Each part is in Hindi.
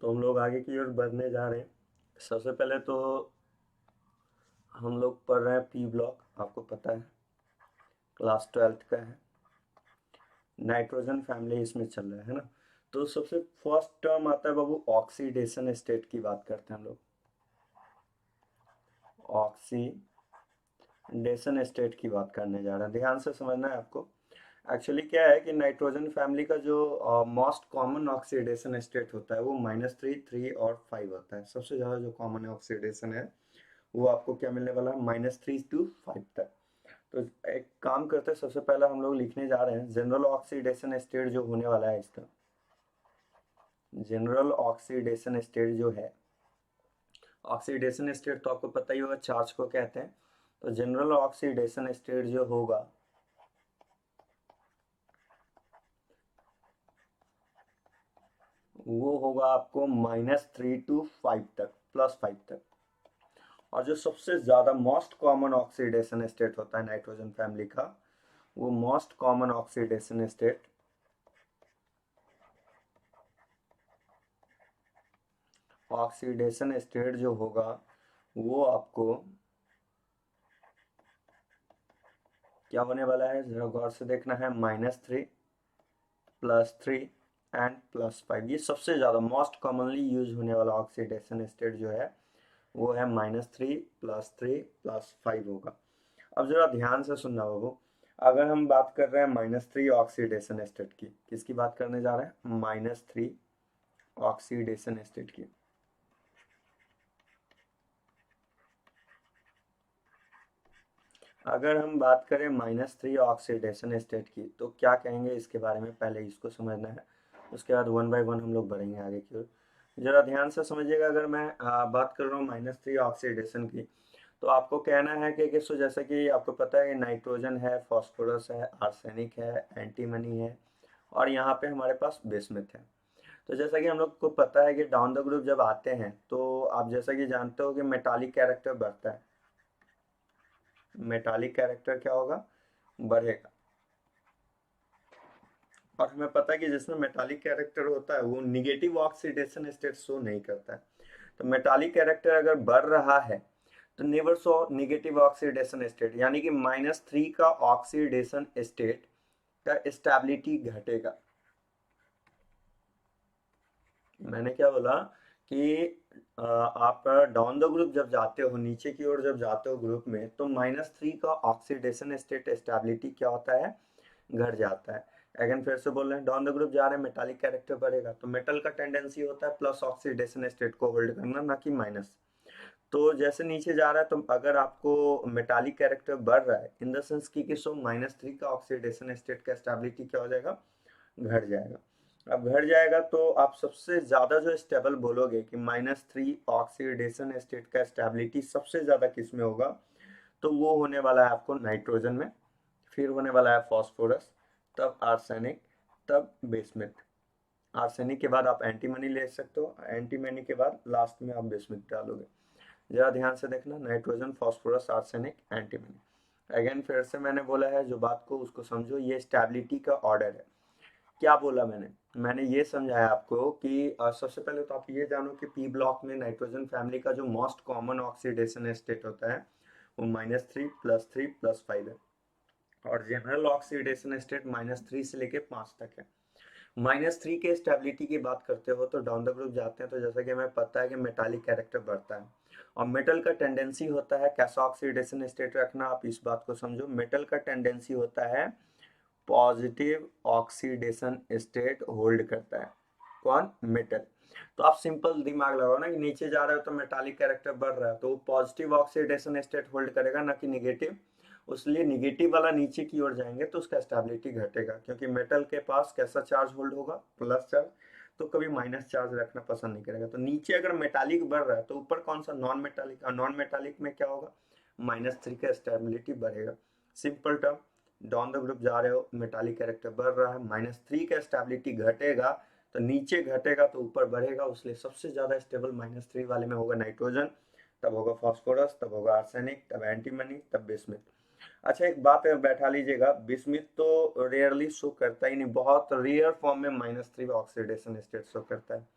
तो हम लोग आगे की ओर बढ़ने जा रहे हैं। सबसे पहले तो हम लोग पढ़ रहे हैं पी ब्लॉक, आपको पता है क्लास 12th का है। नाइट्रोजन फैमिली इसमें चल रहा है ना। तो सबसे फर्स्ट टर्म आता है बाबू, ऑक्सीडेशन स्टेट की बात करते हैं हम लोग। ऑक्सीडेशन स्टेट की बात करने जा रहे हैं, ध्यान से समझना है आपको। एक्चुअली क्या है कि नाइट्रोजन फैमिली का जो मोस्ट कॉमन ऑक्सीडेशन स्टेट होता है वो -3, 3 और 5 होता है। सबसे ज़्यादा जो कॉमन ऑक्सीडेशन है वो आपको क्या मिलने वाला है, -3 to 5 तक। तो एक काम करते हैं, सबसे पहले हम लोग लिखने जा रहे हैं जनरल ऑक्सीडेशन स्टेट जो होने वाला है इसका। जनरल ऑक्सीडेशन स्टेट जो है, ऑक्सीडेशन स्टेट तो आपको पता ही होगा चार्ज को कहते हैं। तो जनरल ऑक्सीडेशन स्टेट जो होगा वो होगा आपको -3 to 5 तक, +5 तक। और जो सबसे ज्यादा मोस्ट कॉमन ऑक्सीडेशन स्टेट होता है नाइट्रोजन फैमिली का, वो मोस्ट कॉमन ऑक्सीडेशन स्टेट जो होगा वो आपको क्या होने वाला है, जरा गौर से देखना है। -3, +3 एंड +5, ये सबसे ज्यादा मोस्ट कॉमनली यूज होने वाला ऑक्सीडेशन स्टेट जो है वो है -3, +3, +5 होगा। अब जरा ध्यान से सुनना बाबू, अगर हम बात कर रहे हैं -3 ऑक्सीडेशन स्टेट की, किसकी बात करने जा रहे हैं, -3 ऑक्सीडेशन स्टेट की। अगर हम बात करें -3 ऑक्सीडेशन स्टेट की तो क्या कहेंगे इसके बारे में, पहले इसको समझना है, उसके बाद वन बाय वन हम लोग बढ़ेंगे आगे की ओर। जरा ध्यान से समझिएगा, अगर मैं बात कर रहा हूँ -3 ऑक्सीडेशन की, तो आपको कहना है कि सो जैसे कि आपको पता है नाइट्रोजन है, फास्फोरस है, आर्सेनिक है, एंटीमनी है, और यहाँ पे हमारे पास बिस्मुथ है। तो जैसा कि हम लोग को पता है कि डाउन द ग्रुप जब आते हैं तो आप जैसा कि जानते हो कि मेटालिक कैरेक्टर बढ़ता है। मेटालिक कैरेक्टर क्या होगा, बढ़ेगा। और हमें पता है कि जिसमें मेटालिक कैरेक्टर होता है वो निगेटिव ऑक्सीडेशन स्टेट शो नहीं करता है। तो मेटालिक कैरेक्टर अगर बढ़ रहा है तो never show negative oxidation state, यानी कि -3 का ऑक्सीडेशन स्टेट का स्टेबिलिटी घटेगा। मैंने क्या बोला कि आप डाउन द ग्रुप जब जाते हो, नीचे की ओर जब जाते हो ग्रुप में, तो -3 का ऑक्सीडेशन स्टेट स्टेबिलिटी क्या होता है, घट जाता है। अगेन फिर से बोल रहे हैं, डाउन द ग्रुप जा रहे हैं, मेटालिक कैरेक्टर बढ़ेगा तो मेटल का टेंडेंसी होता है प्लस ऑक्सीडेशन स्टेट को होल्ड करना, ना कि माइनस। तो जैसे नीचे जा रहा है तो अगर आपको मेटालिक कैरेक्टर बढ़ रहा है इन द सेंस की सो -3 का ऑक्सीडेशन स्टेट का स्टेबिलिटी क्या हो जाएगा, घट जाएगा। अब घट जाएगा तो आप सबसे ज्यादा जो स्टेबल बोलोगे कि -3 ऑक्सीडेशन स्टेट का स्टेबिलिटी सबसे ज्यादा किस में होगा, तो वो होने वाला है आपको नाइट्रोजन में, फिर होने वाला है फास्फोरस, तब आर्सेनिक, तब बिस्मुथ। आर्सेनिक के बाद आप एंटीमनी ले सकते हो, एंटीमनी के बाद लास्ट में आप बिस्मुथ डालोगे। जरा ध्यान से देखना, nitrogen, phosphorus, arsenic, antimony. Again फिर से मैंने बोला है, जो बात को उसको समझो, ये स्टेबिलिटी का ऑर्डर है। क्या बोला मैंने, मैंने ये समझाया आपको कि सबसे पहले तो आप ये जानो कि पी ब्लॉक में नाइट्रोजन फैमिली का जो मोस्ट कॉमन ऑक्सीडेशन स्टेट होता है वो -3, +3, +5 है। और जनरल ऑक्सीडेशन स्टेट -3 से लेके 5 तक है। -3 के स्टेबिलिटी की बात करते हो तो डाउन द ग्रुप जाते हैं तो जैसा कि हमें पता है कि मेटालिक कैरेक्टर बढ़ता है, और मेटल का टेंडेंसी होता है कैसा ऑक्सीडेशन स्टेट रखना, आप इस बात को समझो। मेटल का टेंडेंसी होता है पॉजिटिव ऑक्सीडेशन स्टेट होल्ड करता है। कौन, मेटल। तो आप सिंपल दिमाग लगाओ ना कि नीचे जा रहे हो तो मेटालिक कैरेक्टर बढ़ रहा है तो वो पॉजिटिव ऑक्सीडेशन स्टेट होल्ड करेगा, ना कि निगेटिव। उसलिए निगेटिव वाला नीचे की ओर जाएंगे तो उसका स्टेबिलिटी घटेगा, क्योंकि मेटल के पास कैसा चार्ज होल्ड होगा, प्लस चार्ज। तो कभी माइनस चार्ज रखना पसंद नहीं करेगा। तो नीचे अगर मेटालिक बढ़ रहा है तो ऊपर कौन सा, नॉन मेटालिक, और नॉन मेटालिक में क्या होगा, -3 का स्टेबिलिटी बढ़ेगा। Simple term, down the group जा रहे हो, मेटालिक कैरेक्टर बढ़ रहा है, -3 का स्टेबिलिटी घटेगा, तो नीचे घटेगा तो ऊपर बढ़ेगा, इसलिए सबसे ज्यादा स्टेबल -3 वाले में होगा नाइट्रोजन, तब होगा फास्फोरस, तब होगा आर्सेनिक, तब एंटीमनी, तब बिस्मुथ। अच्छा एक बात बैठा लीजिएगा, बिस्मुथ तो रेयरली शो करता ही नहीं, बहुत रेयर फॉर्म में -3 ऑक्सीडेशन स्टेट शो करता है।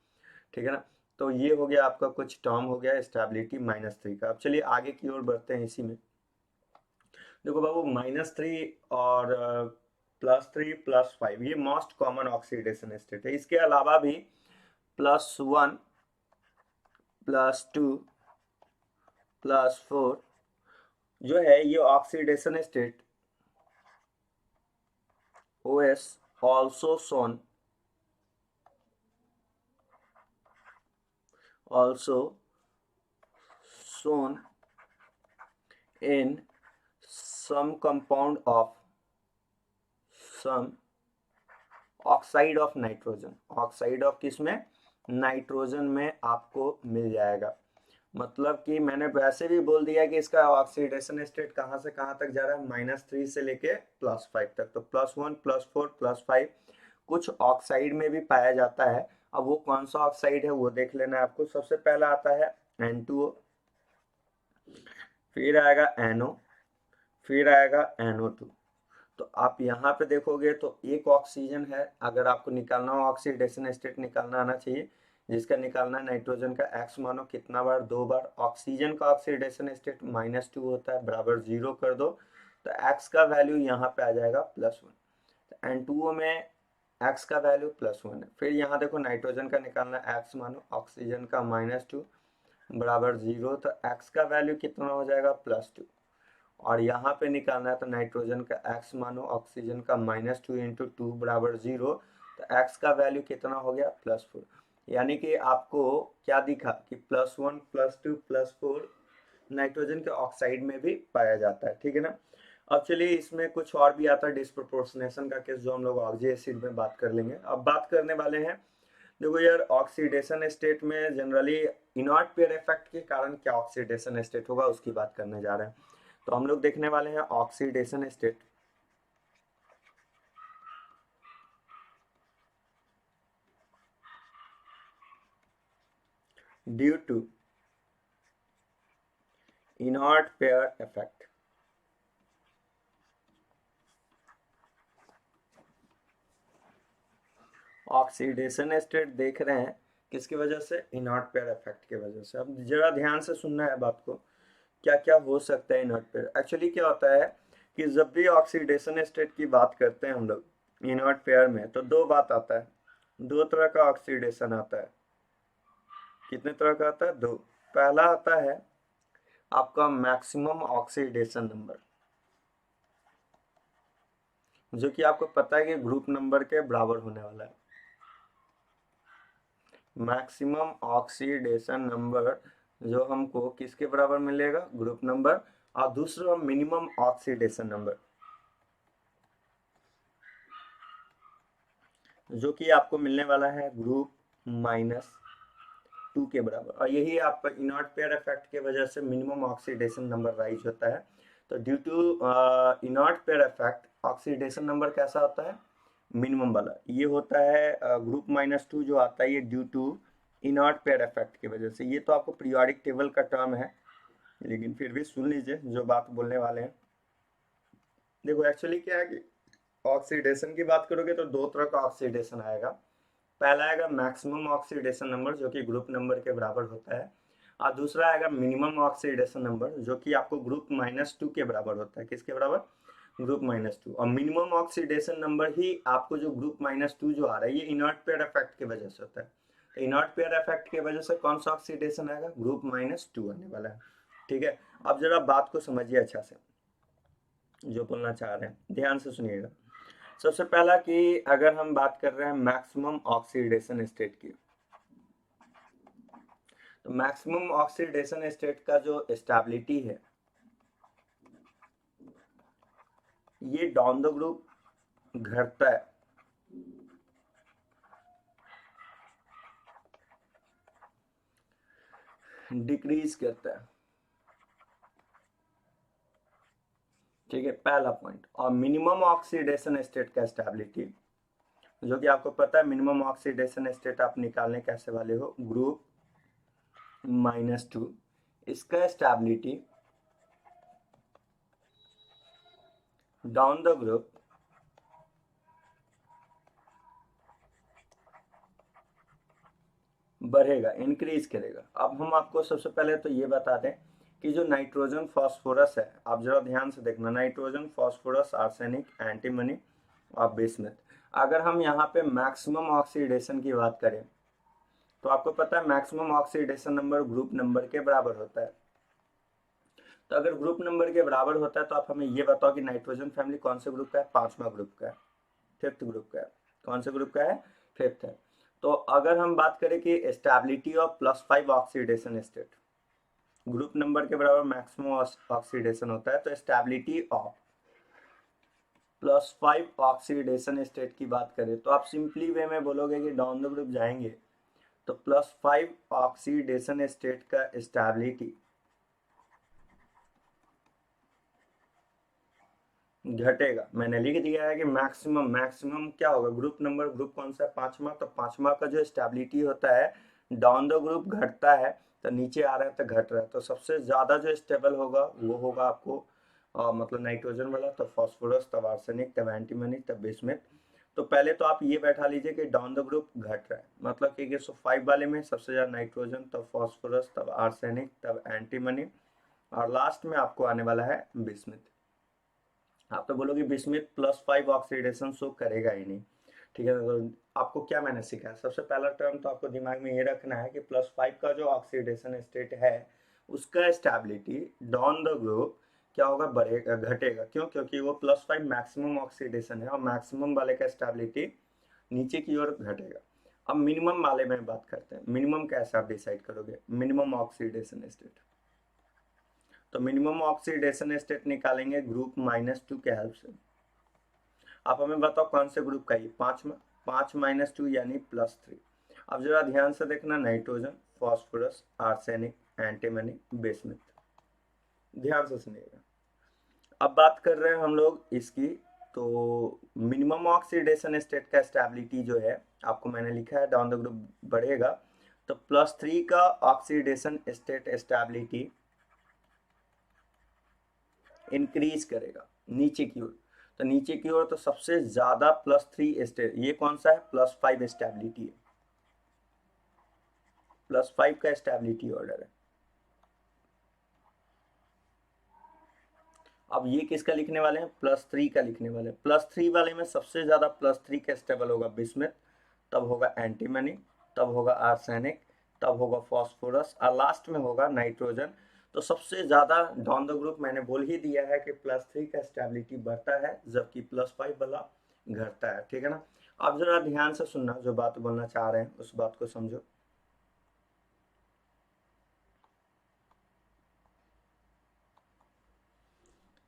ठीक है ना। तो ये हो गया आपका कुछ टर्म हो गया स्टेबिलिटी -3 का। अब चलिए आगे की ओर बढ़ते हैं इसी में। देखो बाबू -3 और +3 +5 ये मोस्ट कॉमन ऑक्सीडेशन स्टेट है। इसके अलावा भी +1 +2 +4 जो है ये oxidation state OS also shown in some compound of some oxide of nitrogen. Oxide of किसमें? नाइट्रोजन में आपको मिल जाएगा। मतलब कि मैंने वैसे भी बोल दिया कि इसका ऑक्सीडेशन स्टेट कहाँ से कहाँ तक जा रहा है, -3 से लेके +5 तक। तो +1 +4 +5 कुछ ऑक्साइड में भी पाया जाता है। अब वो कौन सा ऑक्साइड है वो देख लेना है आपको। सबसे पहला आता है N2O, फिर आएगा NO, फिर आएगा NO2। तो आप यहाँ पे देखोगे तो एक ऑक्सीजन है। अगर आपको निकालना हो ऑक्सीडेशन स्टेट निकालना आना चाहिए, जिसका निकालना है नाइट्रोजन का एक्स मानो कितना बार, 2 बार। ऑक्सीजन का ऑक्सीडेशन स्टेट -2 होता है, बराबर 0 कर दो तो एक्स का वैल्यू यहाँ पे आ जाएगा +1। तो N2O में एक्स का वैल्यू +1 है। फिर यहाँ देखो नाइट्रोजन का निकालना एक्स मानो, ऑक्सीजन का -2 बराबर 0, तो एक्स का वैल्यू कितना हो जाएगा +2। और यहाँ पे निकालना है तो नाइट्रोजन का एक्स मानो, ऑक्सीजन का -2 इंटू 2 बराबर 0, तो एक्स का वैल्यू कितना हो गया +4। यानी कि आपको क्या दिखा कि +1 +2 +4 नाइट्रोजन के ऑक्साइड में भी पाया जाता है। ठीक है ना। अब चलिए इसमें कुछ और भी आता है डिस्प्रोपोर्शनेशन का केस, जो हम लोग ऑक्सी एसिड में बात कर लेंगे। अब बात करने वाले हैं, देखो यार ऑक्सीडेशन स्टेट में जनरली इनर्ट पेयर इफेक्ट के कारण क्या ऑक्सीडेशन स्टेट होगा उसकी बात करने जा रहे हैं। तो हम लोग देखने वाले हैं oxidation state due to inert pair effect. Oxidation state देख रहे हैं किसकी वजह से? इनर्ट पेयर इफेक्ट की वजह से। अब जरा ध्यान से सुनना है बात को, क्या क्या हो सकता है इनर्ट पेयर। एक्चुअली क्या होता है कि जब भी ऑक्सीडेशन स्टेट की बात करते हैं हम लोग इनर्ट पेयर में, तो दो बात आता है, दो तरह का ऑक्सीडेशन आता है। कितने तरह का आता है? दो। पहला आता है आपका मैक्सिमम ऑक्सीडेशन नंबर, जो कि आपको पता है कि ग्रुप नंबर के बराबर होने वाला है। मैक्सिमम ऑक्सीडेशन नंबर जो हमको किसके बराबर मिलेगा? Group number. और दूसरा मिनिमम ऑक्सीडेशन नंबर, जो कि आपको मिलने वाला है ग्रुप -2 के बराबर। और यही आपका इनर्ट पेयर इफेक्ट के वजह से मिनिमम ऑक्सीडेशन नंबर राइज होता है। तो due to inert pair effect oxidation number कैसा होता है? मिनिमम वाला। ये होता है ग्रुप -2 जो आता है ये due to inert pair effect की वजह से। ये तो आपको पीरियोडिक टेबल का टर्म है, लेकिन फिर भी सुन लीजिए जो बात बोलने वाले हैं। देखो एक्चुअली क्या है कि ऑक्सीडेशन की बात करोगे तो दो तरह का ऑक्सीडेशन आएगा। पहला आएगा मैक्सिमम ऑक्सीडेशन नंबर, जो कि ग्रुप नंबर के बराबर होता है। और दूसरा आएगा मिनिमम ऑक्सीडेशन नंबर, जो कि आपको ग्रुप -2 के बराबर होता है। किसके बराबर? ग्रुप -2। और मिनिमम ऑक्सीडेशन नंबर ही आपको जो ग्रुप -2 जो आ रहा है ये इनर्ट पेयर इफेक्ट की वजह से होता है। तो इनर्ट पेयर इफेक्ट की वजह से कौन सा ऑक्सीडेशन आएगा? ग्रुप -2 आने वाला है। ठीक है। अब जरा बात को समझिए अच्छा से, जो बोलना चाह रहे हैं ध्यान से सुनिएगा। सबसे पहला कि अगर हम बात कर रहे हैं मैक्सिमम ऑक्सीडेशन स्टेट की, तो मैक्सिमम ऑक्सीडेशन स्टेट का जो स्टेबिलिटी है ये डाउन द ग्रुप घटता है, डिक्रीज करता है। ठीक है, पहला पॉइंट। और मिनिमम ऑक्सीडेशन स्टेट का स्टेबिलिटी, जो कि आपको पता है मिनिमम ऑक्सीडेशन स्टेट आप निकालने कैसे वाले हो? ग्रुप -2। इसका स्टेबिलिटी डाउन द ग्रुप बढ़ेगा, इंक्रीज करेगा। अब हम आपको सबसे पहले तो ये बता दें कि जो नाइट्रोजन फास्फोरस है, आप जरा ध्यान से देखना, नाइट्रोजन फास्फोरस आर्सेनिक एंटीमनी और बिस्मथ, अगर हम यहाँ पे मैक्सिमम ऑक्सीडेशन की बात करें तो आपको पता है maximum oxidation number group number के बराबर होता है। तो अगर ग्रुप नंबर के बराबर होता है तो आप हमें ये बताओ कि नाइट्रोजन फैमिली कौन से ग्रुप का है? पांचवा ग्रुप का है, फिफ्थ ग्रुप का है। कौन से ग्रुप का है? फिफ्थ है। तो अगर हम बात करें कि stability of +5 oxidation state, group number के बराबर मैक्सिमम ऑक्सीडेशन होता है, तो स्टेबिलिटी ऑफ +5 ऑक्सीडेशन स्टेट की बात करें तो आप सिंपली वे में बोलोगे कि डाउन द ग्रुप जाएंगे तो +5 ऑक्सीडेशन स्टेट का स्टेबिलिटी घटेगा। मैंने लिख दिया है कि मैक्सिमम, मैक्सिमम क्या होगा? ग्रुप नंबर, ग्रुप कौन सा है? पांचवा, तो पांचवा का जो स्टेबिलिटी होता है डाउन द ग्रुप घटता है, तो नीचे आ रहा है तो घट रहा है, तो सबसे ज्यादा जो स्टेबल होगा वो होगा आपको मतलब नाइट्रोजन वाला, तब फास्फोरस, तब आर्सेनिक, तब एंटीमनी, तब बिस्मथ। तो पहले तो आप ये बैठा लीजिए कि डाउन द ग्रुप घट रहा है, मतलब कि 105 वाले में सबसे ज्यादा नाइट्रोजन, तब फास्फोरस, तब आर्सेनिक, तब एंटीमनी, और लास्ट में आपको आने वाला है बिस्मथ। आप तो बोलोगे बिस्मिथ +5 ऑक्सीडेशन शो करेगा ही नहीं, ठीक है। तो आपको क्या मैंने सिखाया? सबसे पहला टर्म तो आपको दिमाग में ये रखना है कि +5 का जो ऑक्सीडेशन स्टेट है उसका स्टेबिलिटी डाउन द ग्रुप क्या होगा? बढ़ेगा, घटेगा। क्यों? क्योंकि वो +5 मैक्सिमम ऑक्सीडेशन है और मैक्सिमम वाले का स्टेबिलिटी नीचे की ओर घटेगा। अब मिनिमम वाले में बात करते हैं। मिनिमम कैसे आप डिसाइड करोगे? मिनिमम ऑक्सीडेशन स्टेट, तो मिनिमम ऑक्सीडेशन स्टेट निकालेंगे ग्रुप -2 के हेल्प से। आप हमें बताओ कौन से ग्रुप का? ये पांचवा, 5 - 2 यानी +3। अब जरा ध्यान से देखना, nitrogen, phosphorus, arsenic, antimony, bismuth, ध्यान से सुनिएगा। अब बात कर रहे हैं हम लोग इसकी, तो मिनिमम ऑक्सीडेशन स्टेट का स्टेबिलिटी जो है आपको मैंने लिखा है डाउन द ग्रुप बढ़ेगा, तो +3 का ऑक्सीडेशन स्टेट स्टेबिलिटी इंक्रीज करेगा नीचे की ओर। तो नीचे की ओर तो सबसे ज्यादा +3 स्टेट, ये कौन सा है? +5 स्टेबिलिटी है, +5 का स्टेबिलिटी ऑर्डर है। अब ये किसका लिखने वाले हैं? +3 का लिखने वाले हैं। +3 वाले में सबसे ज्यादा +3 का स्टेबल होगा बिस्मथ, तब होगा एंटीमनी, तब होगा आर्सेनिक, तब होगा फास्फोरस, और लास्ट में होगा नाइट्रोजन। तो सबसे ज्यादा डाउन द ग्रुप मैंने बोल ही दिया है कि +3 का स्टेबिलिटी बढ़ता है जबकि +5 वाला घटता है, ठीक है ना। अब जरा ध्यान से सुनना, जो बात बोलना चाह रहे हैं उस बात को समझो।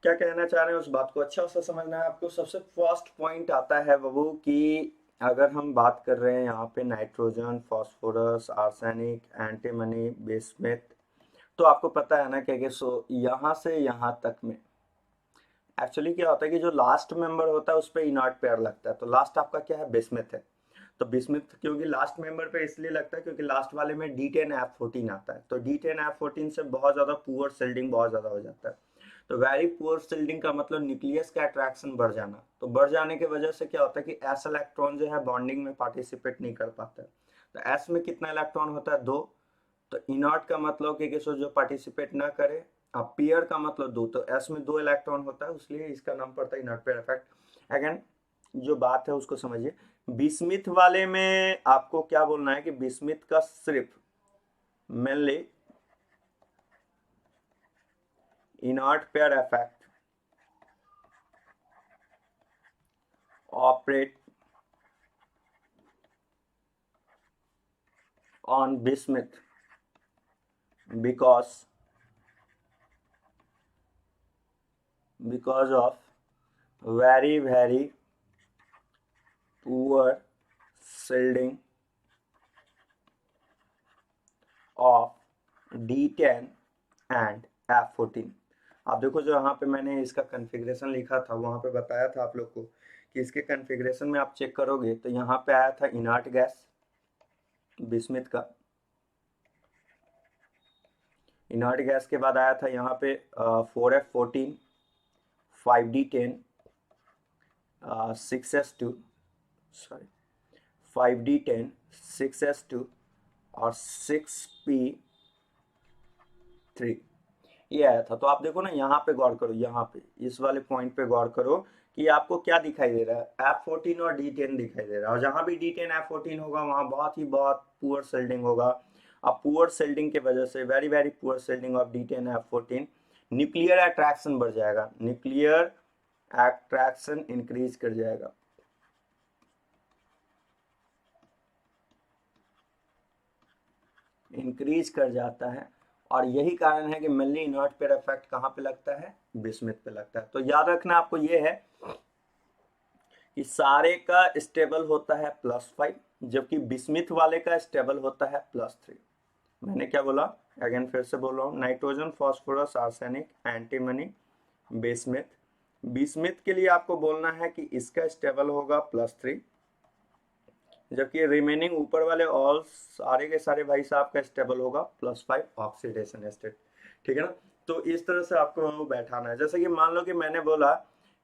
क्या कहना चाह रहे हैं उस बात को अच्छा सा समझना है आपको। सबसे फर्स्ट पॉइंट आता है वो कि अगर हम बात कर रहे हैं यहाँ पे nitrogen, phosphorus, arsenic, antimony, bismuth, तो आपको पता है ना कि सो यहाँ से यहाँ तक में एक्चुअली क्या होता है कि जो लास्ट मेंबर होता है उस पर इनर्ट पेयर लगता है, तो लास्ट आपका क्या है? बिस्मथ है। तो बिस्मथ क्योंकि लास्ट मेंबर पे इसलिए लगता है क्योंकि लास्ट वाले में D10F14 आता है, तो D10F14 से बहुत ज्यादा पुअर शिल्डिंग बहुत ज्यादा हो जाता है। तो वेरी पुअर शिल्डिंग का मतलब न्यूक्लियस का अट्रैक्शन बढ़ जाना, तो बढ़ जाने की वजह से क्या होता है कि एस इलेक्ट्रॉन जो है बॉन्डिंग में पार्टिसिपेट नहीं कर पाता है। तो एस में कितना इलेक्ट्रॉन होता है? 2। तो इनर्ट का मतलब कि जो पार्टिसिपेट ना करे, अब पेयर का मतलब 2, तो एस में 2 इलेक्ट्रॉन होता है, इसलिए इसका नाम पड़ता है इनर्ट पेयर इफेक्ट। अगेन जो बात है उसको समझिए। बिस्मिथ वाले में आपको क्या बोलना है कि बिस्मिथ का सिर्फ mainly inert pair effect operate on bismuth because of very poor shielding of D10 and F14। आप देखो जो यहाँ पे मैंने इसका कन्फिग्रेशन लिखा था वहाँ पे बताया था आप लोग को कि इसके कन्फिग्रेशन में आप चेक करोगे तो यहाँ पे आया था इनर्ट गैस बिस्मिथ का, इनर्ट गैस के बाद आया था यहाँ पे 4F14, 5D10, 6S2, sorry 5D10, 6S2 और 6p3 ये आया था। तो आप देखो ना, यहाँ पे गौर करो, यहाँ पे इस वाले पॉइंट पे गौर करो कि आपको क्या दिखाई दे रहा है, F14 और D10 दिखाई दे रहा है। और जहां भी D10 F14 होगा वहां बहुत पुअर सेल्डिंग होगा। अब पुअर सेल्डिंग के वजह से, very very poor सेल्डिंग of D10 F14, nuclear attraction बढ़ जाएगा, न्यूक्लियर अट्रैक्शन इंक्रीज कर जाएगा। इंक्रीज कर जाता है। और यही कारण है कि मेनली इनर्ट पेयर इफेक्ट कहाँ पे लगता है, बिस्मिथ पे लगता है। तो याद रखना आपको ये है कि सारे का स्टेबल होता है +5, जबकि बिस्मिथ वाले का स्टेबल होता है +3। मैंने क्या बोला, अगेन फिर से बोल रहा हूँ, nitrogen, phosphorus, arsenic, antimony, bismuth. Bismuth के लिए आपको बोलना है कि इसका स्टेबल होगा +3, जबकि रिमेनिंग ऊपर वाले ऑल सारे के सारे भाई साहब का स्टेबल होगा +5 ऑक्सीडेशन स्टेट। ठीक है ना। तो इस तरह से आपको बैठाना है। जैसे कि मान लो कि मैंने बोला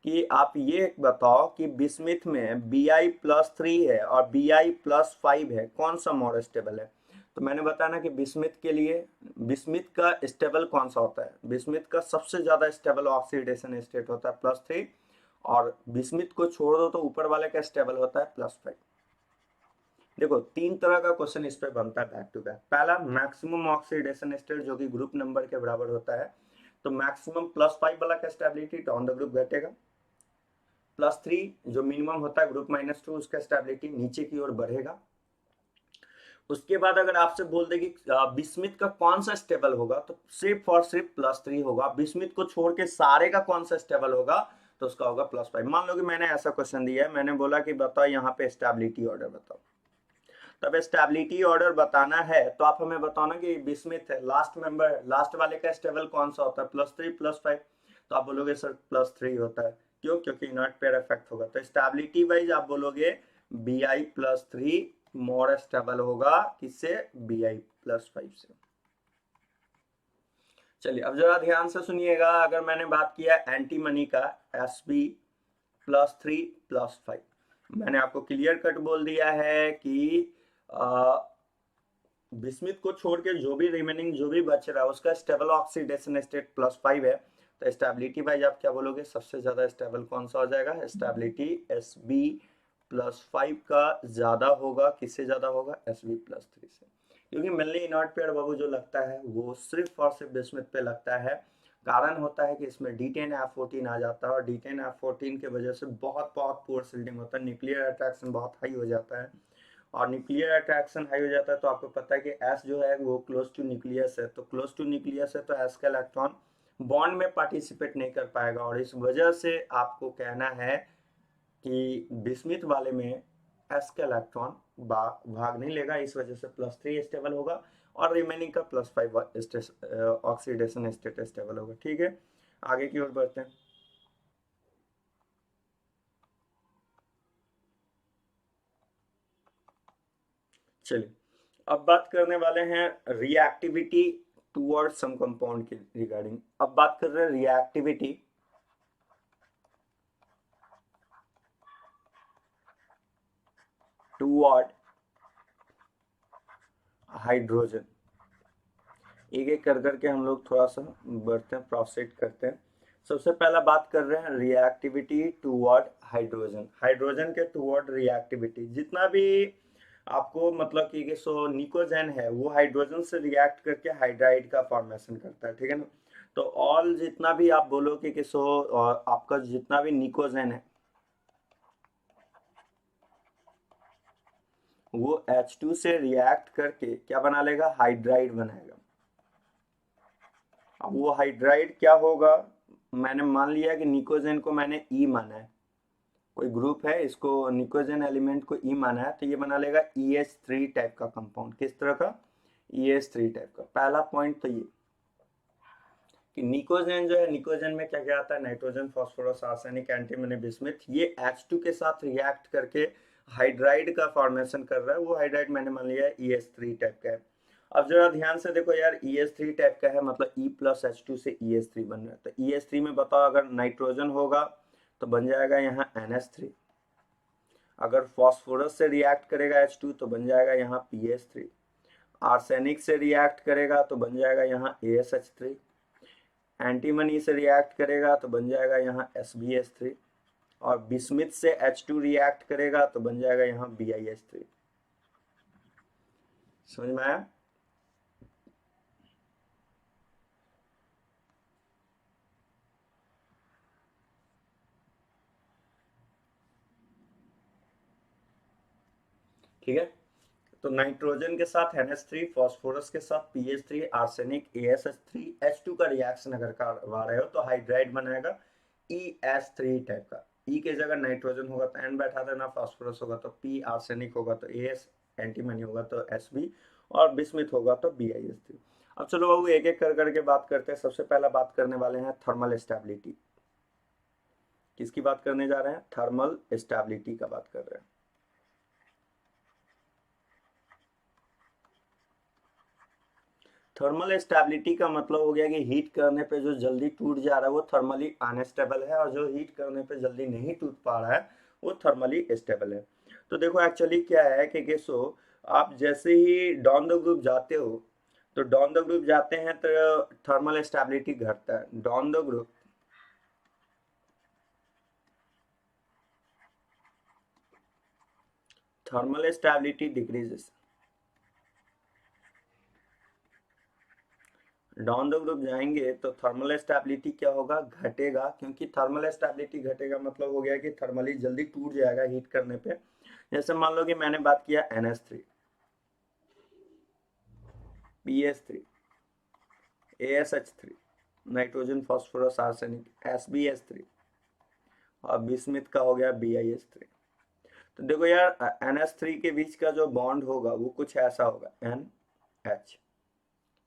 कि आप ये बताओ कि बिस्मिथ में Bi+3 है और Bi+5 है, कौन सा मोर स्टेबल है। तो मैंने बताया ना कि बिस्मिथ के लिए, बिस्मिथ का स्टेबल कौन सा होता है, बिस्मिथ का सबसे ज्यादा स्टेबल ऑक्सीडेशन स्टेट होता है +3, और बिस्मिथ को छोड़ दो तो ऊपर वाले का स्टेबल होता है +5। देखो 3 तरह का क्वेश्चन इस पे बनता है बैक टू बैक। पहला, मैक्सिमम ऑक्सीडेशन स्टेट जो कि ग्रुप नंबर के बराबर होता है, तो मैक्सिमम +5 वाला का स्टेबिलिटी डाउन द ग्रुप घटेगा, +3 जो मिनिमम होता है ग्रुप -2 उसका स्टेबिलिटी नीचे की ओर बढ़ेगा। उसके बाद अगर आपसे बोल दे कि बिस्मिथ का कौन सा स्टेबल होगा, तो सिर्फ और सिर्फ +3 होगा। बिस्मिथ को छोड़ के सारे का कौन सा स्टेबल होगा, तो उसका होगा +5। मान लो कि मैंने ऐसा क्वेश्चन दिया है, मैंने बोला कि बताओ यहाँ पे स्टेबिलिटी ऑर्डर बताओ। तब स्टेबिलिटी ऑर्डर बताना है तो आप हमें बताओ ना कि बिस्मिथ है, लास्ट मेंबर, लास्ट वाले का स्टेबल कौन सा होता है, +3 +5। तो आप बोलोगे सर +3 होता है, क्यों, क्योंकि इनर्ट पेयर इफेक्ट होगा। तो स्टेबिलिटी वाइज आप बोलोगे Bi+3 मोर स्टेबल होगा किससे, Bi+5 से। चलिए अब जरा ध्यान से सुनिएगा। अगर मैंने बात किया एंटीमनी का, Sb+3 +5, मैंने आपको क्लियर कट बोल दिया है कि बिस्मिथ को छोड़ के जो भी रिमेनिंग जो भी बच रहा है उसका स्टेबल ऑक्सीडेशन स्टेट +5 है। तो स्टेबिलिटी वाइज आप क्या बोलोगे, सबसे ज्यादा स्टेबल कौन सा हो जाएगा, स्टेबिलिटी Sb+5 का ज्यादा होगा, किससे ज्यादा होगा, Sb+3 से। क्योंकि मेनली इनर्ट पेयर बाबू जो लगता है वो सिर्फ और सिर्फ बिस्मिथ पे लगता है। कारण होता है कि इसमें D10 F14 आ जाता है, और D10 F14 के वजह से बहुत पुअर सिल्डिंग होता है, न्यूक्लियर अट्रैक्शन बहुत हाई हो जाता है। और न्यूक्लियर अट्रैक्शन हाई हो जाता है तो आपको पता है कि एस जो है वो क्लोज टू न्यूक्लियस है, तो क्लोज टू न्यूक्लियस है तो एस का इलेक्ट्रॉन बॉन्ड में पार्टिसिपेट नहीं कर पाएगा। और इस वजह से आपको कहना है कि बिस्मिथ वाले में एस का इलेक्ट्रॉन भाग नहीं लेगा, इस वजह से +3 स्टेबल होगा और रिमेनिंग का +5 ऑक्सीडेशन स्टेट स्टेबल होगा। ठीक है, आगे की ओर बढ़ते हैं। चलिए अब बात करने वाले हैं रिएक्टिविटी टुवर्ड सम कंपाउंड के रिगार्डिंग। अब बात कर रहे हैं रिएक्टिविटी टुवर्ड हाइड्रोजन। एक एक कर करके हम लोग थोड़ा सा बढ़ते हैं, प्रोसीड करते हैं। सबसे पहला बात कर रहे हैं रिएक्टिविटी टुवर्ड हाइड्रोजन। हाइड्रोजन के टुवर्ड रिएक्टिविटी, जितना भी आपको मतलब कि सो निकोजेन है वो हाइड्रोजन से रिएक्ट करके हाइड्राइड का फॉर्मेशन करता है। ठीक है ना। तो ऑल जितना भी आप बोलोगे कि सो आपका जितना भी निकोजेन है वो H2 से रिएक्ट करके क्या बना लेगा, हाइड्राइड बनाएगा। अब वो हाइड्राइड क्या होगा, मैंने मान लिया कि निकोजेन को मैंने ई माना है, कोई ग्रुप है इसको निकोजेन एलिमेंट को ई माना है, तो ये बना लेगा EH3 टाइप का कंपाउंड। किस तरह का, EH3 टाइप का। पहला पॉइंट तो ये कि निकोजेन जो है, निकोजेन में क्या क्या आता है, nitrogen, phosphorus, arsenic, antimony, bismuth, ये H2 के साथ रिएक्ट करके हाइड्राइड का फॉर्मेशन कर रहा है। वो हाइड्राइड मैंने मान लिया है EH3 टाइप का है। अब जरा ध्यान से देखो यार, EH3 टाइप का है मतलब E+H2 से EH3 बन रहा है। तो EH3 में बताओ अगर नाइट्रोजन होगा तो बन जाएगा यहाँ NH3, अगर फास्फोरस से रिएक्ट करेगा H2 तो बन जाएगा यहाँ PH3, आर्सेनिक से रिएक्ट करेगा तो बन जाएगा यहाँ AsH3, एंटीमनी से रिएक्ट करेगा तो बन जाएगा यहाँ SbH3, और बिस्मिथ से H2 रिएक्ट करेगा तो बन जाएगा यहाँ BiH3। समझ में आया? ठीक है, तो नाइट्रोजन के साथ NH3, फॉस्फोरस के साथ PH3, आर्सेनिक AsH3, H2 का रिएक्शन अगर करवा रहे हो तो हाइड्राइड बनाएगा ES3 टाइप का। E की जगह नाइट्रोजन होगा तो N बैठा देना, फॉस्फोरस होगा तो P, आर्सेनिक होगा तो AS, एंटीमनी होगा तो Sb, और बिस्मिथ होगा तो BiH3। अब चलो बाबू एक एक कर करके बात करते हैं। सबसे पहला बात करने वाले हैं थर्मल स्टेबिलिटी। किसकी बात करने जा रहे हैं? थर्मल स्टेबिलिटी का बात कर रहे हैं। थर्मल स्टेबिलिटी का मतलब हो गया कि हीट करने पे जो जल्दी टूट जा रहा है वो थर्मली अनस्टेबल है, और जो हीट करने पे जल्दी नहीं टूट पा रहा है वो थर्मली स्टेबल है। तो देखो एक्चुअली क्या है कि केसो, आप जैसे ही डाउन द ग्रुप जाते हो तो डाउन द ग्रुप जाते हैं तो थर्मल स्टेबिलिटी घटता है। Down the group thermal stability decreases. Down the group जाएंगे तो थर्मल स्टेबिलिटी क्या होगा? घटेगा, क्योंकि थर्मल स्टेबिलिटी घटेगा मतलब हो गया कि थर्मली जल्दी टूट जाएगा हीट करने पे। जैसे मान लो कि मैंने बात किया NH3, BH3, AsH3, nitrogen phosphorus arsenic SbH3, और बिस्मिथ का हो गया BiH3। तो देखो यार NH3 के बीच का जो बॉन्ड होगा वो कुछ ऐसा होगा NH,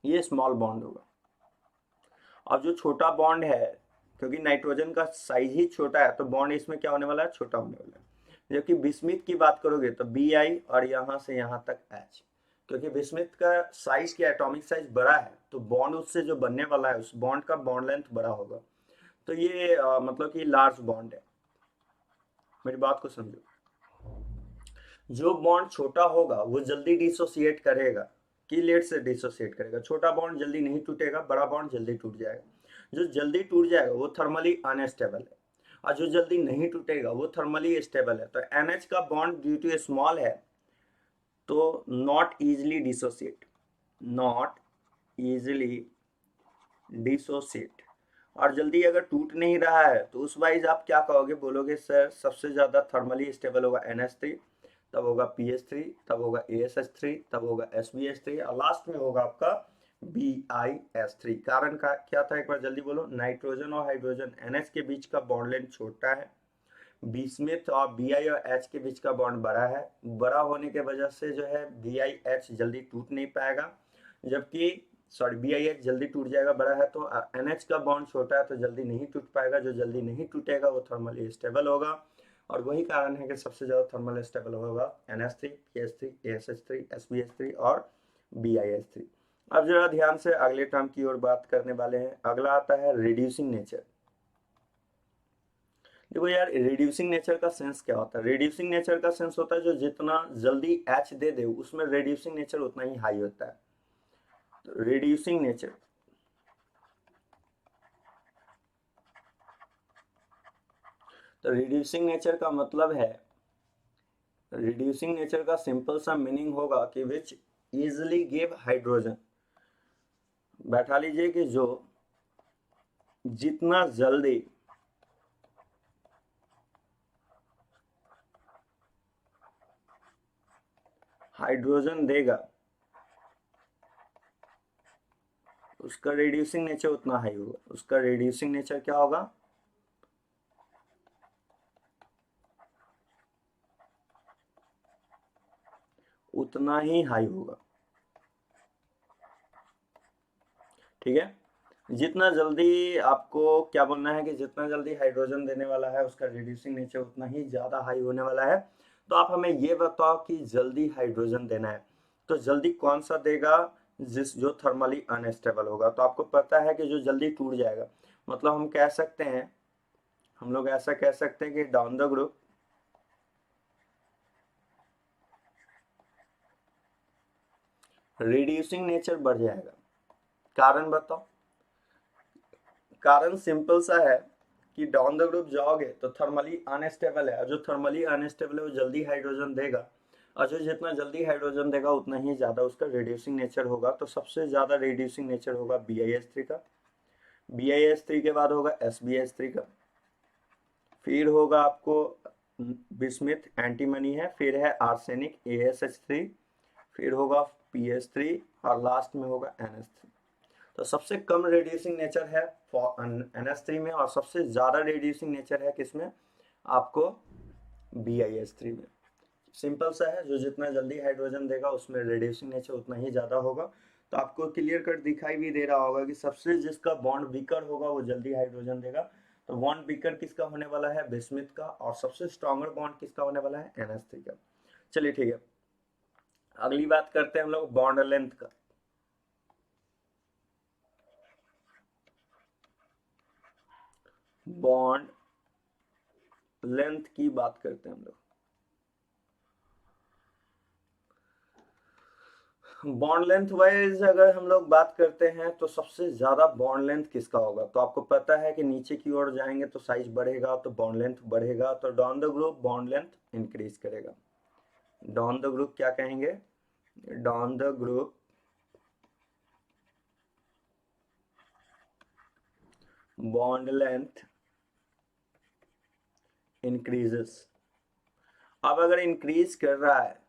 ये स्मॉल बॉन्ड होगा। अब जो छोटा बॉन्ड है, क्योंकि नाइट्रोजन का साइज ही छोटा है तो बॉन्ड इसमें क्या होने वाला है? छोटा होने वाला है। जबकि बिस्मिथ की बात करोगे तो Bi और यहां से यहां तक H, क्योंकि बिस्मिथ का साइज क्या, एटॉमिक साइज बड़ा है, तो बॉन्ड उससे जो बनने वाला है उस बॉन्ड का बॉन्ड लेंथ बड़ा होगा। तो ये मतलब कि लार्ज बॉन्ड है। मेरी बात को समझो, जो बॉन्ड छोटा होगा वो जल्दी डिसोसिएट करेगा। की लेट से डिसोसिएट करेगा। छोटा बॉन्ड जल्दी नहीं टूटेगा, बड़ा बॉन्ड जल्दी टूट जाएगा। जो जल्दी टूट जाएगा वो थर्मली अनस्टेबल है, और जो जल्दी नहीं टूटेगा वो थर्मली स्टेबल है। तो NH का बॉन्ड ड्यू टू स्मॉल है तो not easily dissociate, not easily dissociate. और जल्दी अगर टूट नहीं रहा है तो उस वाइज आप क्या कहोगे? बोलोगे सर सबसे ज्यादा थर्मली स्टेबल होगा NH3, तब होगा PH3, तब होगा AsH3, तब होगा SbH3, और लास्ट में होगा आपका BiH3। कारण का क्या था? एक बार जल्दी बोलो। नाइट्रोजन और हाइड्रोजन NH के बीच का बॉन्ड लेंथ छोटा है, बिस्मिथ और Bi और H के बीच का बॉन्ड बड़ा है। बड़ा होने के वजह से जो है BiH जल्दी टूट नहीं पाएगा, जबकि सॉरी BiH जल्दी टूट जाएगा, बड़ा है। तो NH का बॉन्ड छोटा है तो जल्दी नहीं टूट पाएगा। जो जल्दी नहीं टूटेगा वो थर्मली स्टेबल होगा, और वही कारण है कि सबसे ज्यादा थर्मल स्टेबल होगा NH3, PH3, AsH3, SbH3 और BiH3। अब जरा ध्यान से अगले टर्म की ओर बात करने वाले हैं। अगला आता है रिड्यूसिंग नेचर। देखो यार रिड्यूसिंग नेचर का सेंस क्या होता है? रिड्यूसिंग नेचर का सेंस होता है जो जितना जल्दी H दे दे उसमें रिड्यूसिंग नेचर उतना ही हाई होता है। तो रिड्यूसिंग नेचर, तो रिड्यूसिंग नेचर का मतलब है, रिड्यूसिंग नेचर का सिंपल सा मीनिंग होगा कि विच इजिली गिव हाइड्रोजन। बैठा लीजिए कि जो जितना जल्दी हाइड्रोजन देगा उसका रिड्यूसिंग नेचर उतना हाई होगा। उसका रिड्यूसिंग नेचर क्या होगा? उतना ही हाई होगा। ठीक है, जितना जल्दी आपको क्या बोलना है कि जितना जल्दी हाइड्रोजन देने वाला है उसका रिड्यूसिंग नेचर उतना ही ज्यादा हाई होने वाला है। तो आप हमें ये बताओ कि जल्दी हाइड्रोजन देना है तो जल्दी कौन सा देगा? जो थर्मली अनस्टेबल होगा। तो आपको पता है कि जो जल्दी टूट जाएगा, मतलब हम कह सकते हैं, हम लोग ऐसा कह सकते हैं कि down the group reducing nature बढ़ जाएगा। कारण बताओ। कारण सिंपल सा है कि डाउन द ग्रुप जाओगे तो थर्मली अनस्टेबल है, और जो थर्मली अनस्टेबल है वो जल्दी हाइड्रोजन देगा, और जो जितना जल्दी हाइड्रोजन देगा उतना ही ज़्यादा उसका रिड्यूसिंग नेचर होगा। तो सबसे ज़्यादा रिड्यूसिंग नेचर होगा BiH3 का। BiH3 के बाद होगा SbH3 का, फिर होगा आपको बिस्मिथ एंटीमनी है, फिर है आर्सेनिक AsH3, फिर होगा PH3, और लास्ट में होगा NH3। तो सबसे कम रिड्यूसिंग नेचर है NH3 में, और सबसे ज़्यादा रिड्यूसिंग नेचर है किसमें, आपको BiH3 में। सिंपल सा है, जो जितना जल्दी हाइड्रोजन देगा उसमें रिड्यूसिंग नेचर उतना ही ज़्यादा होगा। तो आपको क्लियर कट दिखाई भी दे रहा होगा कि सबसे जिसका बॉन्ड वीकर होगा वो जल्दी हाइड्रोजन देगा। तो बॉन्ड वीकर किसका होने वाला है, बिस्मिथ का, और सबसे स्ट्रॉन्गर बॉन्ड किसका होने वाला है, NH3 का। चलिए ठीक है, अगली बात करते हैं हम लोग बॉन्ड लेंथ का। बॉन्ड लेंथ की बात करते हैं हम लोग। बॉन्ड लेंथ वाइज अगर हम लोग बात करते हैं तो सबसे ज्यादा बॉन्ड लेंथ किसका होगा, तो आपको पता है कि नीचे की ओर जाएंगे तो साइज बढ़ेगा तो बॉन्ड लेंथ बढ़ेगा, तो down the group bond length increase करेगा। डाउन द ग्रुप क्या कहेंगे, down the group bond length increases. अब अगर इंक्रीज कर रहा है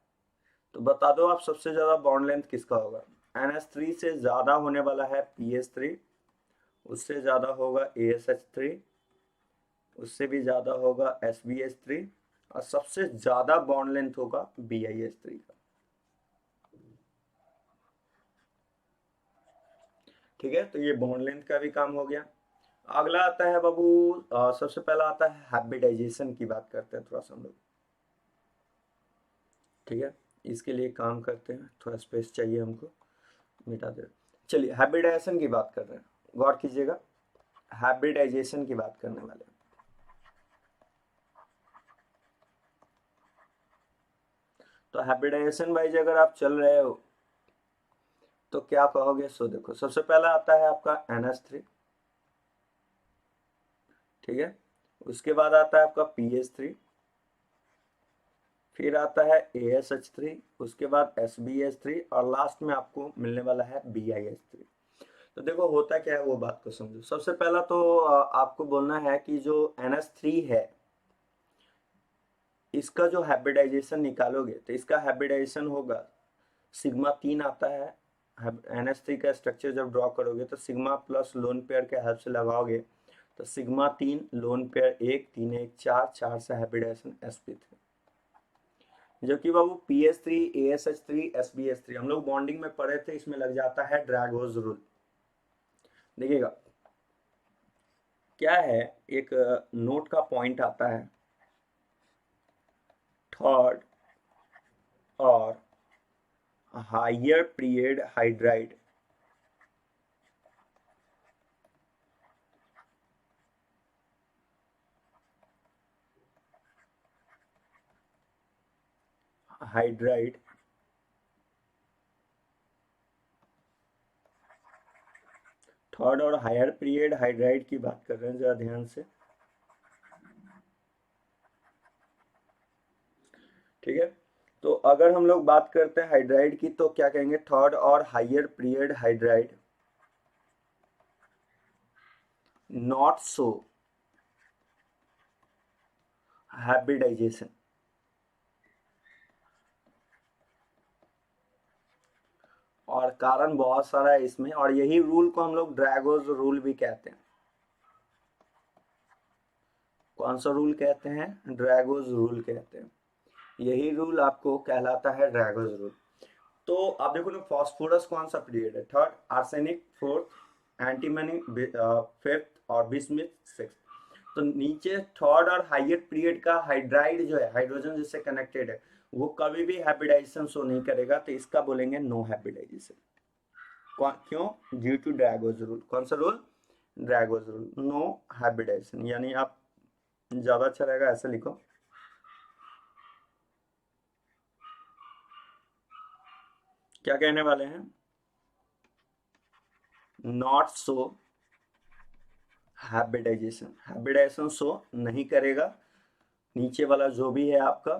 तो बता दो आप सबसे ज्यादा बॉन्ड लेंथ किसका होगा। NH3 से ज्यादा होने वाला है PH3, उससे ज्यादा होगा ASH3, उससे भी ज्यादा होगा SbH3, और सबसे ज्यादा बॉन्ड लेंथ होगा BiH3 का। ठीक है, तो ये बॉन्ड लेंथ का भी काम हो गया। अगला आता है बाबू, सबसे पहला आता है हाइब्रिडाइजेशन की बात करते हैं थोड़ा सा हम लोग। ठीक है, इसके लिए काम करते हैं, थोड़ा स्पेस चाहिए हमको, मिटा दे। चलिए हाइब्रिडाइजेशन की बात कर रहे हैं, गौर कीजिएगा, हाइब्रिडाइजेशन की बात करने वाले हैं। तो हाइब्रिडाइजेशन वाइज अगर आप चल रहे हो तो क्या कहोगे, सो देखो सबसे पहला आता है आपका NH3। ठीक है, उसके बाद आता है आपका PH3, फिर आता है ASH3, उसके बाद SbH3, और लास्ट में आपको मिलने वाला है BiH3। तो देखो होता क्या है वो बात को समझो। सबसे पहला तो आपको बोलना है कि जो NH3 है इसका जो हाइब्रिडाइजेशन निकालोगे तो इसका हाइब्रिडाइजेशन होगा, सिग्मा 3 आता है। NH3 का स्ट्रक्चर जब ड्रॉ करोगे तो सिग्मा प्लस लोन पेयर के हेल्प से लगाओगे, तो सिग्मा 3 लोन पेयर 1 3 1 4 4 से हाइब्रिडाइजेशन sp3। जबकि बाबू PH3 ASH3 SbH3 हम लोग बॉन्डिंग में पढ़े थे, इसमें लग जाता है ड्रैगोज रूल। देखिएगा क्या है, एक नोट का पॉइंट आता है, थर्ड और higher period hydride, hydride third और हायर पीरियड हाइड्राइड की बात कर रहे हैं, जरा ध्यान से। ठीक है, तो अगर हम लोग बात करते हैं हाइड्राइड की तो क्या कहेंगे, थर्ड और higher period hydride not so hybridisation. और कारण बहुत सारा है इसमें, और यही रूल को हम लोग ड्रैगोज रूल भी कहते हैं। कौन सा रूल कहते हैं, ड्रैगोज रूल कहते हैं। यही रूल आपको कहलाता है ड्रैगोज रूल। तो आप देखो ना, फास्फोरस कौन सा पीरियड है, third, arsenic fourth, antimony fifth, और बिस्मिथ सिक्स्थ। तो नीचे थर्ड और हायर पीरियड का हाइड्राइड जो है, हाइड्रोजन जिससे कनेक्टेड है, वो कभी भी हाइब्रिडाइजेशन शो नहीं करेगा, तो इसका बोलेंगे नो हाइब्रिडाइजेशन। क्यों, ड्यू टू ड्रैगोज रूल। कौन सा रूल, ड्रैगोज रूल, नो हाइब्रिडाइजेशन। यानी आप ज्यादा अच्छा रहेगा ऐसे लिखो, क्या कहने वाले हैं, not so hybridisation, hybridisation show नहीं करेगा नीचे वाला जो भी है आपका।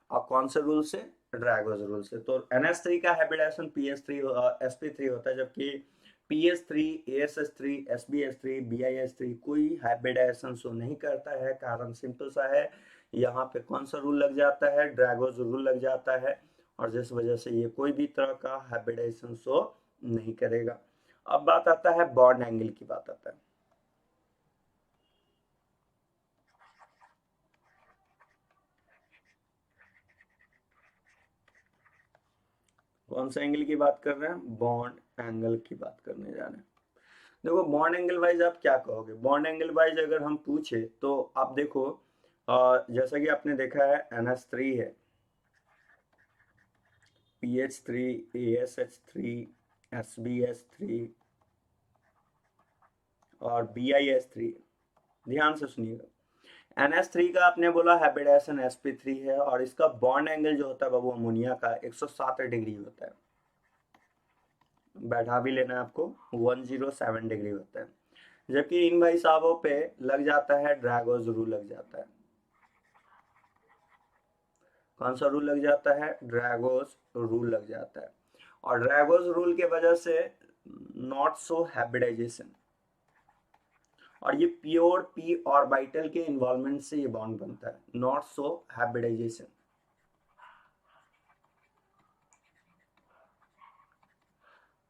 और कौन से रूल से, ड्रैगोज रूल से। तो NH3 का हाइब्रिडाइजेशन PS3 sp3 होता है, जबकि PS3 ASH3 SbH3 BIH3 कोई हाइब्रिडाइजेशन शो नहीं करता है। कारण सिंपल सा है, यहाँ पे कौन सा रूल लग जाता है, ड्रैगोज रूल लग जाता है, और जिस वजह से ये कोई भी तरह का हाइब्रिडाइजेशन शो नहीं करेगा। अब बात आता है बॉन्ड एंगल की, बात आता है। कौन सा एंगल की बात कर रहे हैं, बॉन्ड एंगल की बात करने जा रहे हैं। देखो बॉन्ड एंगल वाइज आप क्या कहोगे, बॉन्ड एंगल वाइज अगर हम पूछे तो आप देखो, जैसा कि आपने देखा है NH3 है, PH3 ASH3 SbH3 और BIH3। ध्यान से सुनिएगा, NH3 का आपने बोला हाइब्रिडाइजेशन sp3 है, और इसका बॉन्ड एंगल जो होता है वो अमोनिया का 160 डिग्री होता है। बैठा भी लेना है आपको, 107 डिग्री होता है। जबकि इन भाई साहबों पे लग जाता है ड्रैगोज रूल लग जाता है। कौन सा रूल लग जाता है, ड्रैगोज रूल लग जाता है। और ड्रैगोज रूल के वजह से नॉट सो हाइब्रिडाइजेशन, और ये प्योर p ऑर्बिटल के इन्वॉल्वमेंट से ये बॉन्ड बनता है, नॉट सो हाइब्रिडाइजेशन।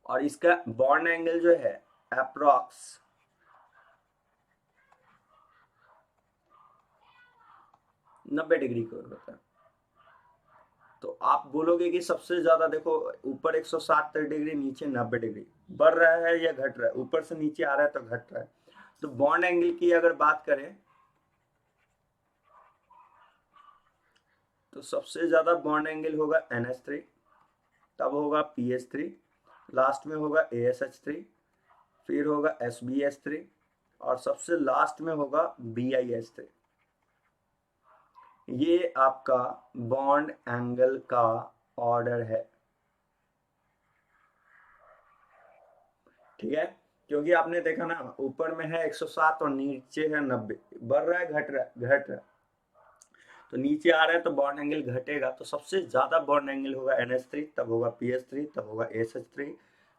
और इसका बॉन्ड एंगल जो है अप्रॉक्स 90 डिग्री को होता है। तो आप बोलोगे कि सबसे ज्यादा देखो, ऊपर 160 डिग्री, नीचे 90 डिग्री, बढ़ रहा है या घट रहा है, ऊपर से नीचे आ रहा है तो घट रहा है। तो बॉन्ड एंगल की अगर बात करें तो सबसे ज्यादा बॉन्ड एंगल होगा NH3, तब होगा PH3, लास्ट में होगा ASH3, फिर होगा SbH3, और सबसे लास्ट में होगा BIH3। ये आपका बॉन्ड एंगल का ऑर्डर है, ठीक है। क्योंकि आपने देखा ना, ऊपर में है 107 और नीचे है 90, बढ़ रहा है घट रहा है, घट रहा है। तो नीचे आ रहा है तो बॉन्ड एंगल घटेगा, तो सबसे ज्यादा बॉन्ड एंगल होगा NH3, तब होगा PH3, तब होगा ASH3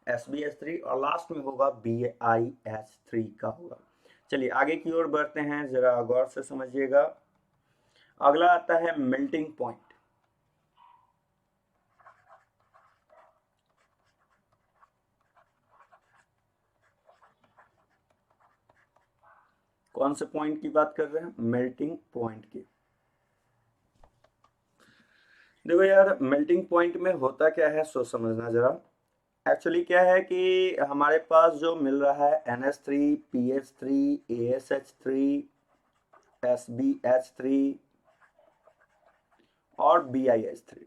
SbH3, और लास्ट में होगा BIH3 का होगा। चलिए आगे की ओर बढ़ते हैं, जरा गौर से समझिएगा। अगला आता है मेल्टिंग पॉइंट। कौन से पॉइंट की बात कर रहे हैं, मेल्टिंग पॉइंट की। देखो यार, मेल्टिंग पॉइंट में होता क्या है सो समझना जरा। एक्चुअली क्या है कि हमारे पास जो मिल रहा है NH3 PH3 ASH3 SbH3 और BIH3,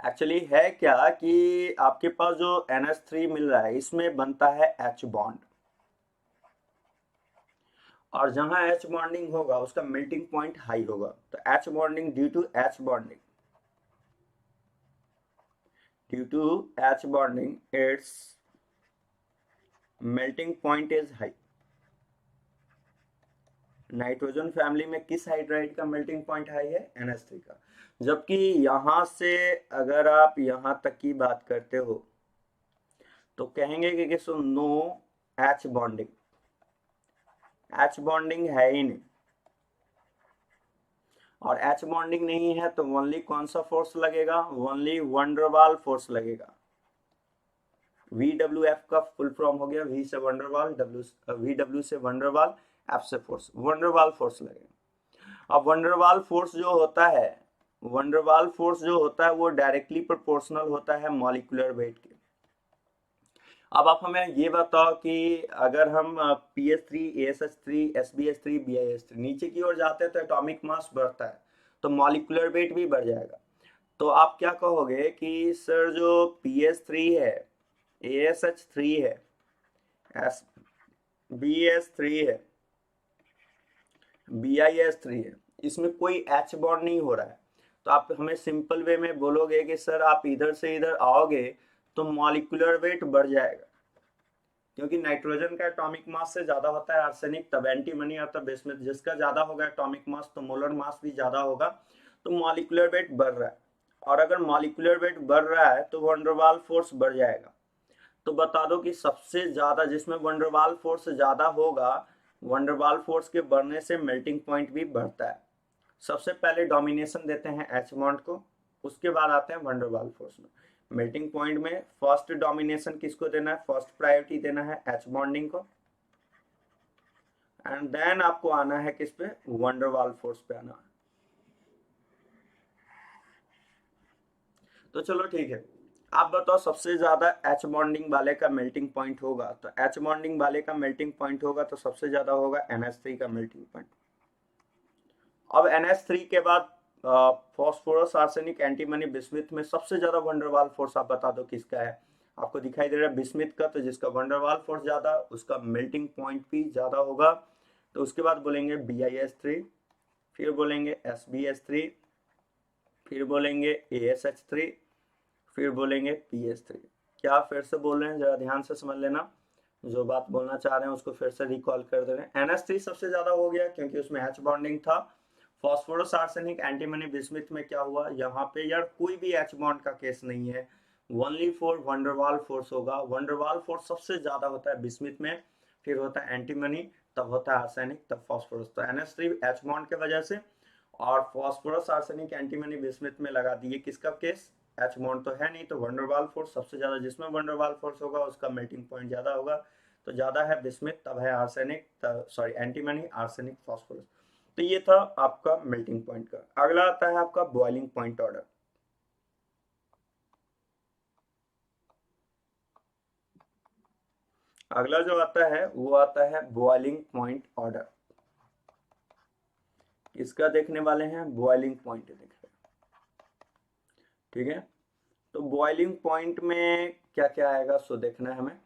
एक्चुअली है क्या कि आपके पास जो NH3 मिल रहा है इसमें बनता है H बॉन्ड, और जहां H बॉन्डिंग होगा उसका मेल्टिंग पॉइंट हाई होगा। तो H bonding, due to H bonding its melting point is high. Nitrogen family में किस हाइड्राइड का मेल्टिंग पॉइंट हाई है, NH3 का। जबकि यहां से अगर आप यहां तक की बात करते हो तो कहेंगे कि so no H bonding, H bonding है ही नहीं। और H बॉन्डिंग नहीं है तो ओनली कौन सा फोर्स लगेगा, ओनली वंडरवाल फोर्स लगेगा। VWF का फुल फॉर्म हो गया, V से वंडरवाल, VW से वंडरवाल, F से फोर्स, वंडरवाल फोर्स लगेगा। अब वंडरवाल फोर्स जो होता है, वंडरवाल फोर्स जो होता है वो डायरेक्टली प्रोपोर्शनल होता है मॉलिक्यूलर वेट के। अब आप हमें ये बताओ कि अगर हम PH3 ASH3 SbH3 BIH3 नीचे की ओर जाते हैं तो एटॉमिक मास बढ़ता है, तो मॉलिक्यूलर वेट भी बढ़ जाएगा। तो आप क्या कहोगे कि सर जो PH3 है, ASH3 है, SbH3 है, BIH3 है, इसमें कोई H बॉन्ड नहीं हो रहा है, तो आप हमें सिंपल वे में बोलोगे कि सर आप इधर से इधर आओगे तो मॉलिक्यूलर वेट बढ़ जाएगा, क्योंकि नाइट्रोजन का एटॉमिक मास से ज्यादा होता है आर्सेनिक, तब एंटीमनी अर्थात बेस में जिसका ज्यादा होगा एटॉमिक मास तो मोलर मास भी ज्यादा होगा, तो मॉलिक्यूलर वेट बढ़ रहा है। और अगर मॉलिक्यूलर वेट बढ़ रहा है तो वंडरवाल फोर्स बढ़ जाएगा। तो बता दो कि सबसे ज्यादा जिसमें वंडरवाल फोर्स ज्यादा होगा, वंडरवाल फोर्स के बढ़ने से मेल्टिंग पॉइंट भी बढ़ता है। सबसे पहले डोमिनेशन देते हैं एच बॉन्ड को, उसके बाद आते हैं वंडरवाल फोर्स में। मेल्टिंग पॉइंट में फर्स्ट डोमिनेशन किसको देना है, फर्स्ट प्रायोरिटी देना है एच बॉन्डिंग को, एंड देन आपको आना है किस पे, वंडरवाल फोर्स पे आना है। तो चलो ठीक है, आप बताओ सबसे ज्यादा एच बॉन्डिंग वाले का मेल्टिंग पॉइंट होगा, तो एच बॉन्डिंग वाले का मेल्टिंग पॉइंट होगा तो सबसे ज्यादा होगा NH3 का मेल्टिंग पॉइंट। अब NH3 के बाद फॉस्फोरस आर्सेनिक एंटीमनी बिस्मिथ में सबसे ज्यादा वंडरवाल फोर्स आप बता दो किसका है। आपको दिखाई दे रहा है बिस्मिथ का, तो जिसका वंडरवाल फोर्स ज्यादा उसका मेल्टिंग पॉइंट भी ज्यादा होगा। तो उसके बाद बोलेंगे BiS3, फिर बोलेंगे SbS3, फिर बोलेंगे ASH3, फिर बोलेंगे PS3। क्या फिर से बोल रहे हैं, जरा ध्यान से समझ लेना, जो बात बोलना चाह रहे हैं उसको फिर से रिकॉल कर दे रहे हैं। NH3 सबसे ज्यादा हो गया क्योंकि उसमें H बॉन्डिंग था। फॉस्फोरस आर्सेनिक एंटीमनी बिस्मिथ में क्या हुआ, यहाँ पे यार कोई भी H बॉन्ड का केस नहीं है, ओनली फॉर वंडरवाल फोर्स होगा। वंडरवाल फोर्स सबसे ज्यादा होता है बिस्मिथ में, फिर होता है एंटीमनी, तब होता है आर्सेनिक, तब फॉस्फोरस। तो NH3 H बॉन्ड के वजह से, और फॉस्फोरस आर्सेनिक एंटीमनी बिस्मिथ में लगा दिए किसका केस, एच बॉन्ड तो है नहीं, तो वंडरवाल फोर्स सबसे ज्यादा, जिसमें वंडरवाल फोर्स होगा उसका मेल्टिंग पॉइंट ज्यादा होगा। तो ज्यादा है बिस्मिथ, तब है arsenic, sorry antimony, arsenic, phosphorus. तो ये था आपका मेल्टिंग पॉइंट का। अगला आता है आपका बॉइलिंग पॉइंट ऑर्डर। अगला जो आता है वो आता है बॉइलिंग पॉइंट ऑर्डर। इसका देखने वाले हैं बॉइलिंग पॉइंट देख रहे हैं, ठीक है। तो बॉइलिंग पॉइंट में क्या क्या आएगा सो देखना है हमें।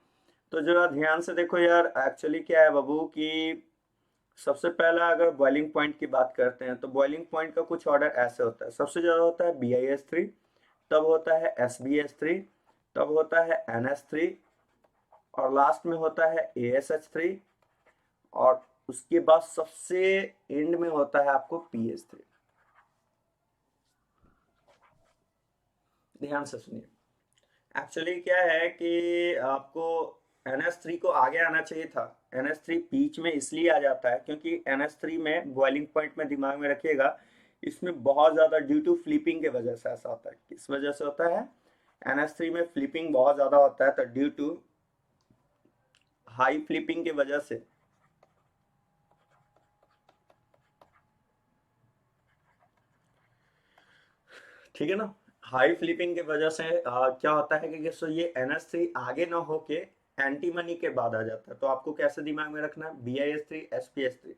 तो जरा ध्यान से देखो यार, एक्चुअली क्या है बाबू कि सबसे पहला अगर बॉइलिंग पॉइंट की बात करते हैं तो बॉइलिंग पॉइंट का कुछ ऑर्डर ऐसे होता है। सबसे ज्यादा होता है BiS3, तब होता है SbS3, तब होता है NH3, और लास्ट में होता है ASH3, और उसके बाद सबसे एंड में होता है आपको PS3। ध्यान से सुनिए, एक्चुअली क्या है कि आपको NH3 को आगे आना चाहिए था। NH3 बीच में इसलिए आ जाता है क्योंकि NH3 में बॉइलिंग पॉइंट में दिमाग में रखिएगा, इसमें बहुत ज्यादा ड्यू टू फ्लिपिंग के वजह से ऐसा होता है। किस वजह से होता है, NH3 में फ्लिपिंग बहुत ज्यादा होता है, तो ड्यू टू हाई फ्लिपिंग की वजह से, ठीक है ना, हाई फ्लिपिंग की वजह से क्या होता है कि सो ये NH3 आगे ना होके एंटीमनी के बाद आ जाता है। तो आपको कैसे दिमाग में रखना है, BiS3 SpS3,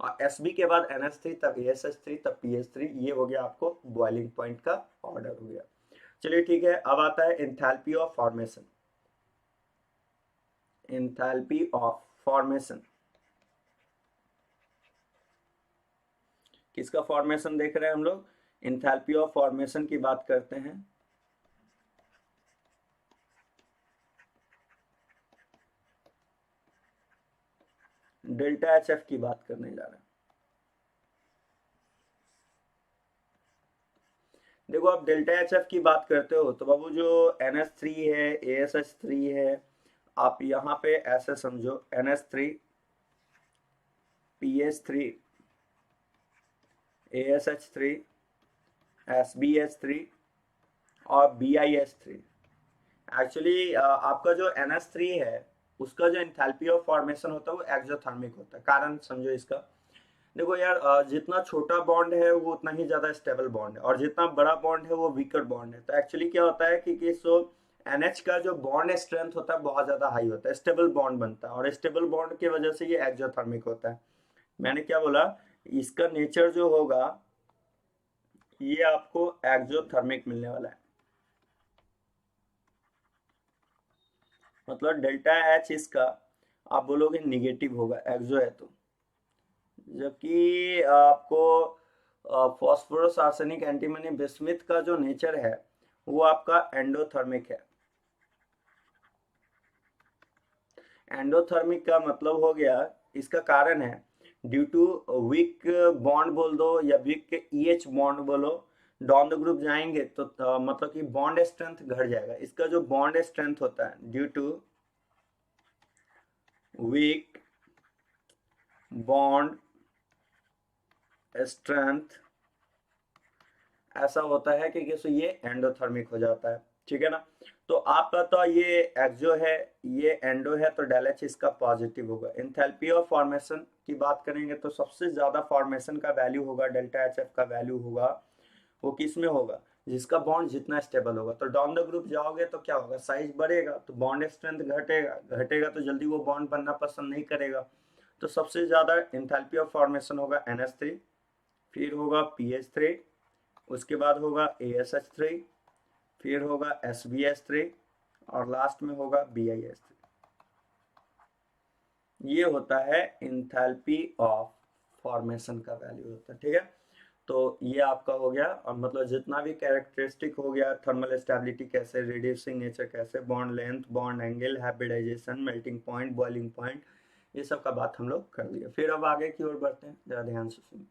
और Sb के बाद NH3, तब ASH3, तब PS3। ये हो गया आपको बॉइलिंग पॉइंट का ऑर्डर हो गया। चलिए ठीक है, अब आता है enthalpy of formation. Enthalpy of formation, किसका फॉर्मेशन देख रहे हैं हम लोग, एंथैल्पी ऑफ फॉर्मेशन की बात करते हैं। डेल्टा HF की बात करने जा रहे हैं। देखो आप डेल्टा HF की बात करते हो तो बाबू जो NH3 है, ASH3 है, आप यहाँ पे ऐसे समझो NH3, PS3, ASH3, SbH3 और BiS3। एक्चुअली आपका जो NH3 है उसका जो एंथैल्पी ऑफ फॉर्मेशन होता है वो एक्सोथर्मिक होता है। कारण समझो इसका, देखो यार जितना छोटा बॉन्ड है वो उतना ही ज्यादा स्टेबल बॉन्ड है, और जितना बड़ा बॉन्ड है वो वीकर बॉन्ड है। तो एक्चुअली क्या होता है कि सो NH का जो बॉन्ड स्ट्रेंथ होता है बहुत ज्यादा हाई होता है, स्टेबल बॉन्ड बनता है, और स्टेबल बॉन्ड की वजह से ये एक्सोथर्मिक होता है। मैंने क्या बोला, इसका नेचर जो होगा ये आपको एक्सोथर्मिक मिलने वाला है। मतलब डेल्टा H इसका आप बोलोगे निगेटिव होगा, एक्सो है तो, जबकि आपको फॉस्फोरस आर्सेनिक एंटीमनी बिस्मिथ का जो नेचर है वो आपका एंडोथर्मिक है। एंडोथर्मिक का मतलब हो गया, इसका कारण है ड्यू टू वीक बॉन्ड बोल दो या वीक ईएच बॉन्ड बोलो, डाउन द ग्रुप जाएंगे तो मतलब कि बॉन्ड स्ट्रेंथ घट जाएगा। इसका जो बॉन्ड स्ट्रेंथ होता है due to weak bond strength ऐसा होता है कि ये एंडोथर्मिक हो जाता है। ठीक है ना। तो आपका तो ये एक्सो है, ये एंडो है, तो डेल एच इसका पॉजिटिव होगा। इंथैल्पी ऑफ फॉर्मेशन की बात करेंगे तो सबसे ज्यादा फॉर्मेशन का वैल्यू होगा, डेल्टा एच एफ का वैल्यू होगा, वो किस में होगा, जिसका बॉन्ड जितना स्टेबल होगा। तो डाउन द ग्रुप जाओगे तो क्या होगा, साइज बढ़ेगा तो बॉन्ड स्ट्रेंथ घटेगा, घटेगा तो जल्दी वो बॉन्ड बनना पसंद नहीं करेगा। तो सबसे ज्यादा इंथैल्पी ऑफ फॉर्मेशन होगा NH3, फिर होगा PH3, उसके बाद होगा ASH3, फिर होगा SbH3 और लास्ट में होगा BiH3। ये होता है इंथैल्पी ऑफ फॉर्मेशन का वैल्यू होता है। ठीक है। तो ये आपका हो गया, और मतलब जितना भी कैरेक्टरिस्टिक हो गया, थर्मल स्टेबिलिटी कैसे, रिड्यूसिंग नेचर कैसे, bond length, bond angle, hybridisation, melting point, boiling point, ये सब का बात हम लोग कर लिया। फिर अब आगे की ओर बढ़ते हैं, जरा ध्यान से सुनिए।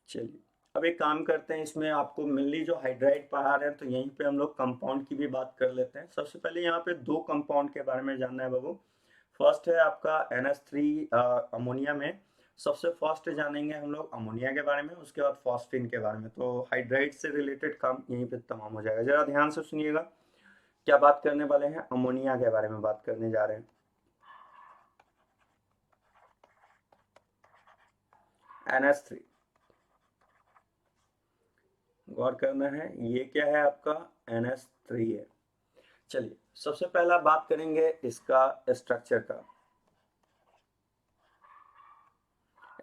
चलिए अब एक काम करते हैं, इसमें आपको मेनली जो हाइड्राइड पढ़ा रहे हैं तो यहीं पे हम लोग कंपाउंड की भी बात कर लेते हैं। सबसे पहले यहाँ पे दो कंपाउंड के बारे में जानना है बाबू। फर्स्ट है आपका NH3 अमोनिया में। सबसे फर्स्ट जानेंगे हम लोग अमोनिया के बारे में, उसके बाद फॉस्फीन के बारे में। तो हाइड्राइड से रिलेटेड काम यहीं पे तमाम हो जाएगा। जरा ध्यान से सुनिएगा, क्या बात करने वाले हैं, अमोनिया के बारे में बात करने जा रहे हैं। NH3 गौर करना है, ये क्या है आपका NH3 है। चलिए सबसे पहला बात करेंगे इसका स्ट्रक्चर का।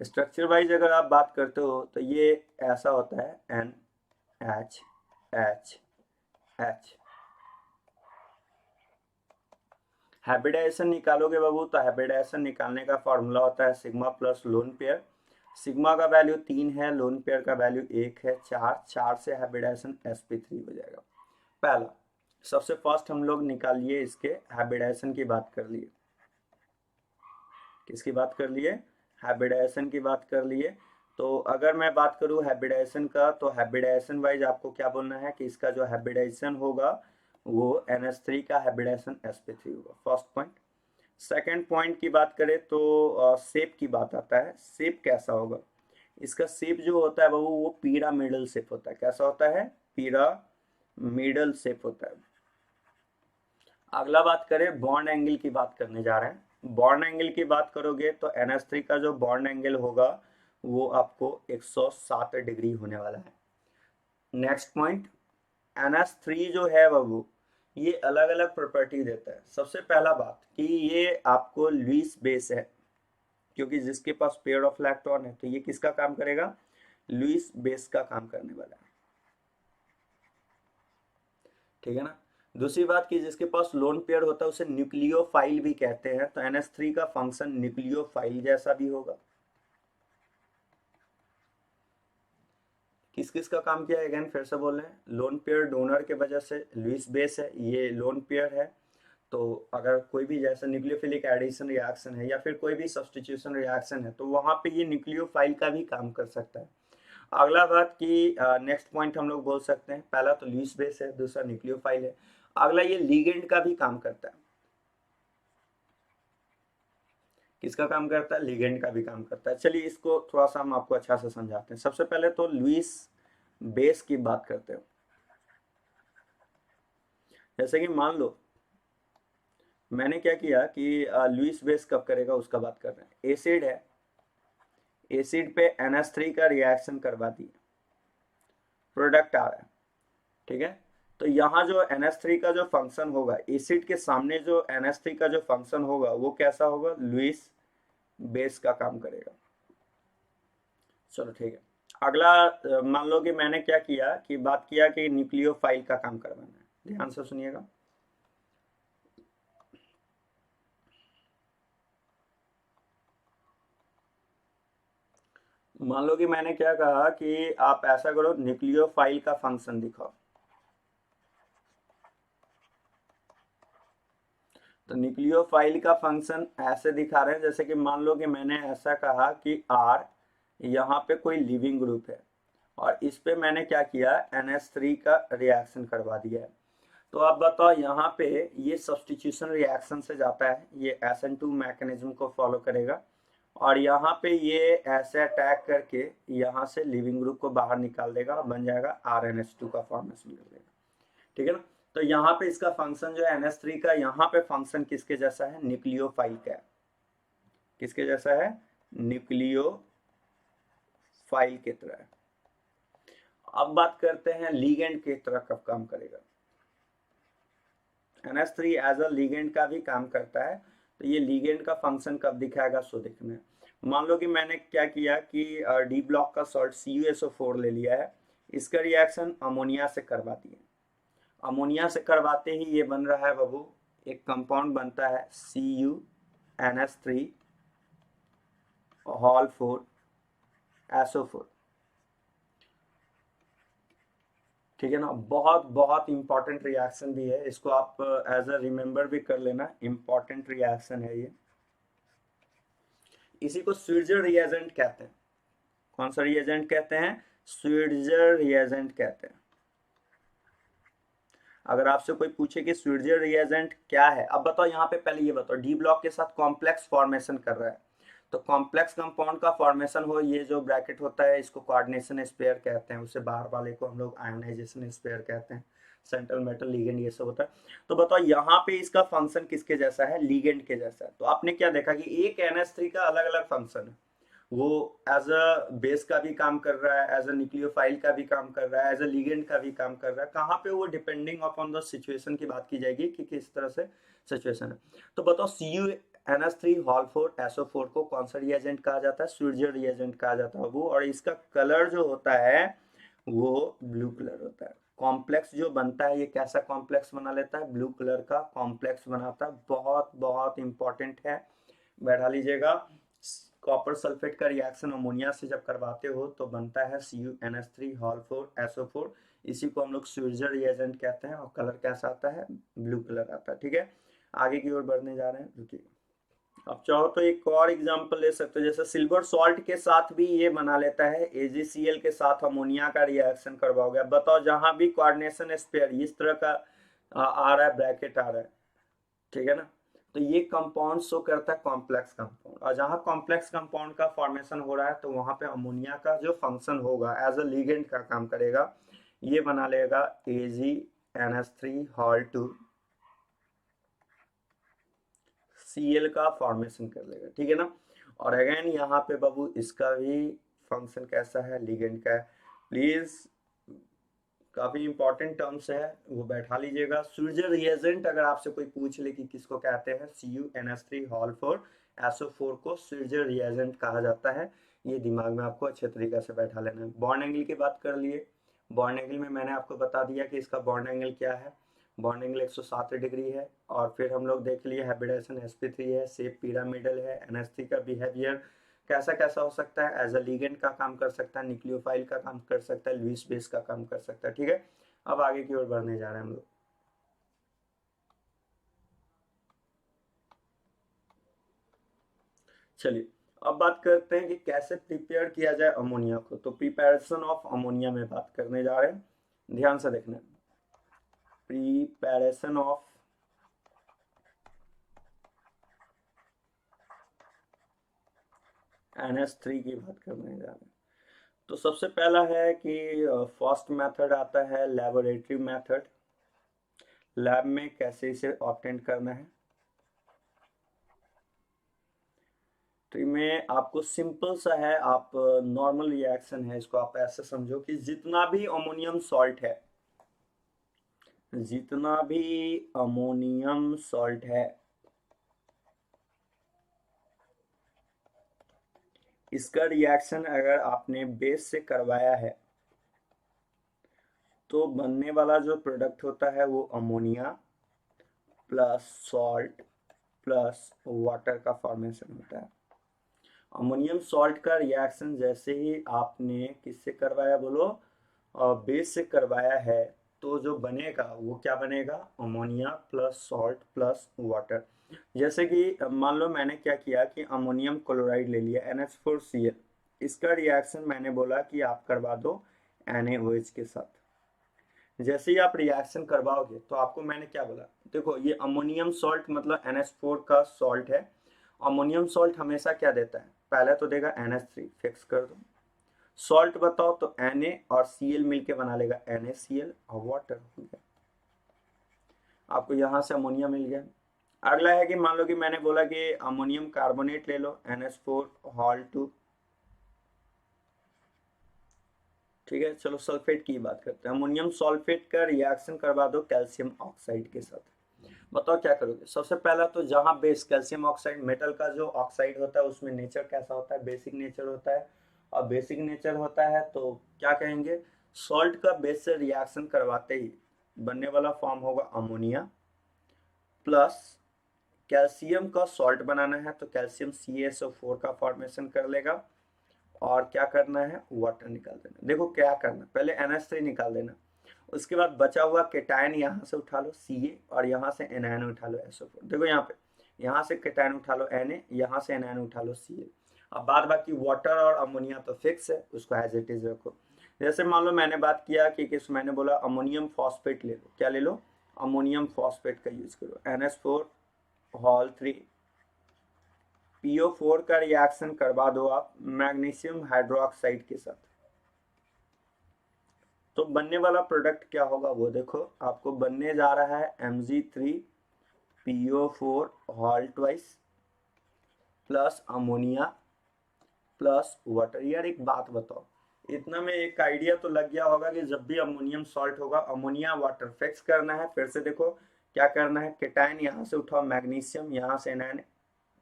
स्ट्रक्चर वाइज अगर आप बात करते हो तो ये ऐसा होता है NH हाइब्रिडाइजेशन निकालोगे बाबू तो हाइब्रिडाइजेशन निकालने का फॉर्मूला होता है sigma plus lone pair. Sigma का वैल्यू 3 है, लोन पेयर का वैल्यू 1 है, 4 से हाइब्रिडाइजेशन sp3 हो जाएगा। पहला सबसे फर्स्ट हम लोग निकालिए, इसके हाइब्रिडाइजेशन की बात कर लिए। किसकी बात कर लिए, हाइब्रिडाइजेशन की बात कर लिए। तो अगर मैं बात करूं हाइब्रिडाइजेशन का, तो हाइब्रिडाइजेशन वाइज आपको क्या बोलना है कि इसका जो हाइब्रिडाइजेशन होगा वो NH3 का हाइब्रिडाइजेशन sp3 होगा, फर्स्ट पॉइंट। सेकेंड पॉइंट की बात करें तो शेप की बात आता है। शेप कैसा होगा, इसका शेप जो होता है वो पिरामिडल शेप होता है। कैसा होता है, पिरामिडल शेप होता है। अगला बात करें बॉन्ड एंगल की बात करने जा रहे हैं। बॉन्ड एंगल की बात करोगे तो NH3 का जो बॉन्ड एंगल होगा वो आपको 107 डिग्री होने वाला है। नेक्स्ट पॉइंट, NH3 जो है बाबू ये अलग अलग प्रॉपर्टी देता है। सबसे पहला बात कि ये आपको लुईस बेस है, क्योंकि जिसके पास पेयर ऑफ इलेक्ट्रॉन है तो ये किसका काम करेगा, लुईस बेस का काम करने वाला है। ठीक है ना। दूसरी बात कि जिसके पास लोन पेयर होता है उसे न्यूक्लियोफाइल भी कहते हैं। तो NH3 का फंक्शन न्यूक्लियोफाइल जैसा भी होगा। किस किस का काम किया है, अगेन फिर से बोल रहे हैं, लोन पेयर डोनर के वजह से लुईस बेस है, ये लोन पेयर है। तो अगर कोई भी जैसे न्यूक्लियोफिलिक एडिशन रिएक्शन है या फिर कोई भी सब्सटीट्यूशन रिएक्शन है तो वहां पे ये न्यूक्लियोफाइल का भी काम कर सकता है। अगला बात कि नेक्स्ट पॉइंट हम लोग बोल सकते हैं, पहला तो लुईस बेस है, दूसरा न्यूक्लियोफाइल है, अगला ये लिगेंड का भी काम करता है। किसका काम करता है, लिगेंड का भी काम करता है। चलिए इसको थोड़ा सा हम आपको अच्छा से समझाते हैं। सबसे पहले तो लुईस बेस की बात करते हैं। जैसे कि मान लो मैंने क्या किया कि लुईस बेस कब करेगा उसका बात कर रहे हैं। एसिड है, एसिड पे NH3 का रिएक्शन करवा दिए, प्रोडक्ट आ रहा है। ठीक है। तो यहाँ जो NH3 का जो फंक्शन होगा, एसिड के सामने जो NH3 का जो फंक्शन होगा वो कैसा होगा, लुईस बेस का काम करेगा। चलो ठीक है। अगला मान लो कि मैंने क्या किया कि बात किया कि न्यूक्लियोफाइल का काम करवाना है। ध्यान से सुनिएगा। मान लो कि मैंने क्या कहा कि आप ऐसा करो, न्यूक्लियोफाइल का फंक्शन दिखाओ। तो न्यूक्लियोफाइल का फंक्शन ऐसे दिखा रहे हैं, जैसे कि मान लो कि मैंने ऐसा कहा कि आर यहाँ पे कोई लिविंग ग्रुप है और इस पे मैंने क्या किया, NH3 का रिएक्शन करवा दिया है। तो आप बताओ यहाँ पे ये सब्स्टिट्यूशन रिएक्शन से जाता है, ये SN2 मैकेनिज्म को फॉलो करेगा और यहाँ पे ये ऐसे अटैक करके यहाँ से लिविंग ग्रुप को बाहर निकाल देगा और बन जाएगा RNH2 का फॉर्मेशन कर देगा। ठीक है ना। तो यहाँ पे इसका फंक्शन जो है NH3 का, यहाँ पे फंक्शन किसके जैसा है, न्यूक्लियोफाइल का है। किसके जैसा है, न्यूक्लियोफाइल की तरह है। अब बात करते हैं लीगेंड की तरह कब काम करेगा। NH3 एज अ लीगेंड का भी काम करता है, तो ये लीगेंड का फंक्शन कब दिखाएगा सो देखना है। मान लो कि मैंने क्या किया कि डी ब्लॉक का सॉल्ट CuSO4 ले लिया है, इसका रिएक्शन अमोनिया से करवा दिए। अमोनिया से करवाते ही ये बन रहा है बाबू, एक कंपाउंड बनता है CuNH3 हॉल 4 SO4। ठीक है ना। बहुत बहुत इंपॉर्टेंट रिएक्शन भी है, इसको आप एज अ रिमेंबर भी कर लेना, इंपॉर्टेंट रिएक्शन है ये। इसी को स्विट्जर रिएजेंट कहते हैं। कौन सा रिएजेंट कहते हैं, स्विट्जर रिएजेंट कहते हैं। अगर आपसे कोई पूछे कि स्विट्जर रिएजेंट क्या है, अब बताओ यहाँ पे पहले ये बताओ, डी ब्लॉक के साथ कॉम्प्लेक्स फॉर्मेशन कर रहा है, तो कॉम्प्लेक्स कंपाउंड का फॉर्मेशन हो, ये जो ब्रैकेट होता है इसको कोऑर्डिनेशन स्पेयर कहते हैं, उससे बाहर वाले को हम लोग आयोनाइजेशन स्पेयर कहते हैं, सेंट्रल मेटल लीगेंड ये सब होता है। तो बताओ यहाँ पे इसका फंक्शन किसके जैसा है, लीगेंड के जैसा है। तो आपने क्या देखा कि एक NH3 का अलग अलग फंक्शन है, वो एज अ बेस का भी काम कर रहा है, एज अ न्यूक्लियोफाइल का भी काम कर रहा है, एज अ लिगेंड का भी काम कर रहा है। कहाँ पे, वो डिपेंडिंग अपॉन द सिचुएशन की बात की जाएगी कि किस तरह से सिचुएशन है। तो बताओ CuNH3 हॉल 4 SO4 को कौन सा रिएजेंट कहा जाता है, स्विट्जर रिएजेंट कहा जाता है वो, और इसका कलर जो होता है वो ब्लू कलर होता है। कॉम्प्लेक्स जो बनता है ये कैसा कॉम्प्लेक्स बना लेता है, ब्लू कलर का कॉम्प्लेक्स बनाता है। बहुत बहुत इंपॉर्टेंट है, बैठा लीजिएगा। कॉपर सल्फेट का रिएक्शन अमोनिया से जब करवाते हो तो बनता है CuNH3 हॉल 4 SO4। इसी को हम लोग स्विट्जर रिएजेंट कहते हैं और कलर कैसा आता है, ब्लू कलर आता है। ठीक है, आगे की ओर बढ़ने जा रहे हैं, रुकिए। अब चाहो तो एक और एग्जांपल ले सकते हो, जैसे सिल्वर सॉल्ट के साथ भी ये बना लेता है, AgCl के साथ अमोनिया का रिएक्शन करवाओगे। अब बताओ जहां भी कोऑर्डिनेशन स्पेयर इस तरह का आ रहा है, ब्रैकेट आ रहा है, ठीक है ना, तो ये कंपाउंड शो करता है कॉम्प्लेक्स कंपाउंड, और जहां कॉम्प्लेक्स कंपाउंड का फॉर्मेशन हो रहा है तो वहां पे अमोनिया का जो फंक्शन होगा एज अ लिगेंड का काम करेगा, ये बना लेगा AgNH3 हॉल 2 Cl का फॉर्मेशन कर लेगा। ठीक है ना। और अगेन यहाँ पे बाबू इसका भी फंक्शन कैसा है, लिगेंड का है। प्लीज काफी इंपॉर्टेंट टर्म्स है, वो बैठा लीजिएगा। स्विट्जर रिएजेंट अगर आपसे कोई पूछ ले कि किसको कहते हैं, CuNH3 हॉल 4 SO4 को स्विट्जर रिएजेंट कहा जाता है। ये दिमाग में आपको अच्छे तरीके से बैठा लेना है। बॉन्ड एंगल की बात कर लिए, बॉन्ड एंगल में मैंने आपको बता दिया कि इसका बॉन्ड एंगल क्या है, बॉन्ड एंगल 107 डिग्री है। और फिर हम लोग देख लिए हाइब्रिडाइजेशन sp3 है, शेप पिरामिडल है, NH3 का बिहेवियर कैसा कैसा हो सकता है, एज अ लिगेंड का काम कर सकता है, न्यूक्लियोफाइल का काम कर सकता है, लुईस बेस का काम कर सकता है। ठीक है, अब आगे की ओर बढ़ने जा रहे हैं हम लोग। चलिए अब बात करते हैं कि कैसे प्रिपेयर किया जाए अमोनिया को। तो प्रिपरेशन ऑफ अमोनिया में बात करने जा रहे हैं, ध्यान से देखना। प्रिपरेशन ऑफ NH3 की बात करने जा रहे हैं। तो सबसे पहला है कि फर्स्ट मेथड आता है लेबोरेटरी मेथड, लैब में कैसे इसे ऑब्टेन करना है। तो में आपको सिंपल सा है, आप नॉर्मल रिएक्शन है, इसको आप ऐसे समझो कि जितना भी अमोनियम सॉल्ट है, जितना भी अमोनियम सॉल्ट है, इसका रिएक्शन अगर आपने बेस से करवाया है तो बनने वाला जो प्रोडक्ट होता है वो ammonia plus salt plus water का फॉर्मेशन होता है। अमोनियम सॉल्ट का रिएक्शन जैसे ही आपने किससे करवाया बोलो, बेस से करवाया है, तो जो बनेगा वो क्या बनेगा, ammonia plus salt plus water. जैसे कि मान लो मैंने क्या किया कि अमोनियम क्लोराइड ले लिया NH4Cl, इसका रिएक्शन मैंने बोला कि आप करवा दो NaOH के साथ। जैसे ही आप रिएक्शन करवाओगे तो आपको मैंने क्या बोला, देखो ये अमोनियम सॉल्ट मतलब NH4 का सॉल्ट है। अमोनियम सॉल्ट हमेशा क्या देता है, पहले तो देगा NH3, फिक्स कर दो। सॉल्ट बताओ तो Na और Cl मिलके बना लेगा NaCl और वाटर हो गया, आपको यहां से अमोनिया मिल गया। अगला है कि मान लो कि मैंने बोला कि अमोनियम कार्बोनेट ले लो NH4 ठीक है। चलो सल्फेट की बात करते हैं, अमोनियम सल्फेट का रिएक्शन करवा दो कैल्शियम ऑक्साइड के साथ। बताओ क्या करोगे, सबसे पहला तो जहां बेस कैल्शियम ऑक्साइड, मेटल का जो ऑक्साइड होता है उसमें नेचर कैसा होता है, बेसिक नेचर होता है। और बेसिक नेचर होता है तो क्या कहेंगे, सॉल्ट का बेस से रिएक्शन करवाते ही बनने वाला फॉर्म होगा अमोनिया प्लस कैल्शियम का सॉल्ट बनाना है तो कैल्शियम CaSO4 का फॉर्मेशन कर लेगा। और क्या करना है, वाटर निकाल देना। देखो क्या करना, पहले NH3 निकाल देना, उसके बाद बचा हुआ केटायन यहाँ से उठा लो Ca और यहाँ से एनायन उठा लो SO4। देखो यहाँ पे, यहाँ से केटायन उठा लो Na, यहाँ से एनायन उठा लो Ca। अब बाद बाकी वाटर और अमोनिया तो फिक्स है, उसको एज इट इज रखो। जैसे मान लो मैंने बात किया कि किस, मैंने बोला अमोनियम फॉस्फेट ले लो, क्या ले लो, अमोनियम फॉस्फेट का यूज करो NH4 PO4 का रिएक्शन करवा दो आप मैग्नीशियम हाइड्रोक्साइड के साथ। तो बनने वाला प्रोडक्ट क्या होगा वो देखो, आपको बनने जा रहा है Mg3PO4 twice plus ammonia plus water. यार एक बात बताओ, इतना में एक आइडिया तो लग गया होगा कि जब भी अमोनियम सॉल्ट होगा अमोनिया वाटर फिक्स करना है। फिर से देखो क्या करना है, केटायन यहाँ से उठाओ मैग्नीशियम, यहाँ से एनायन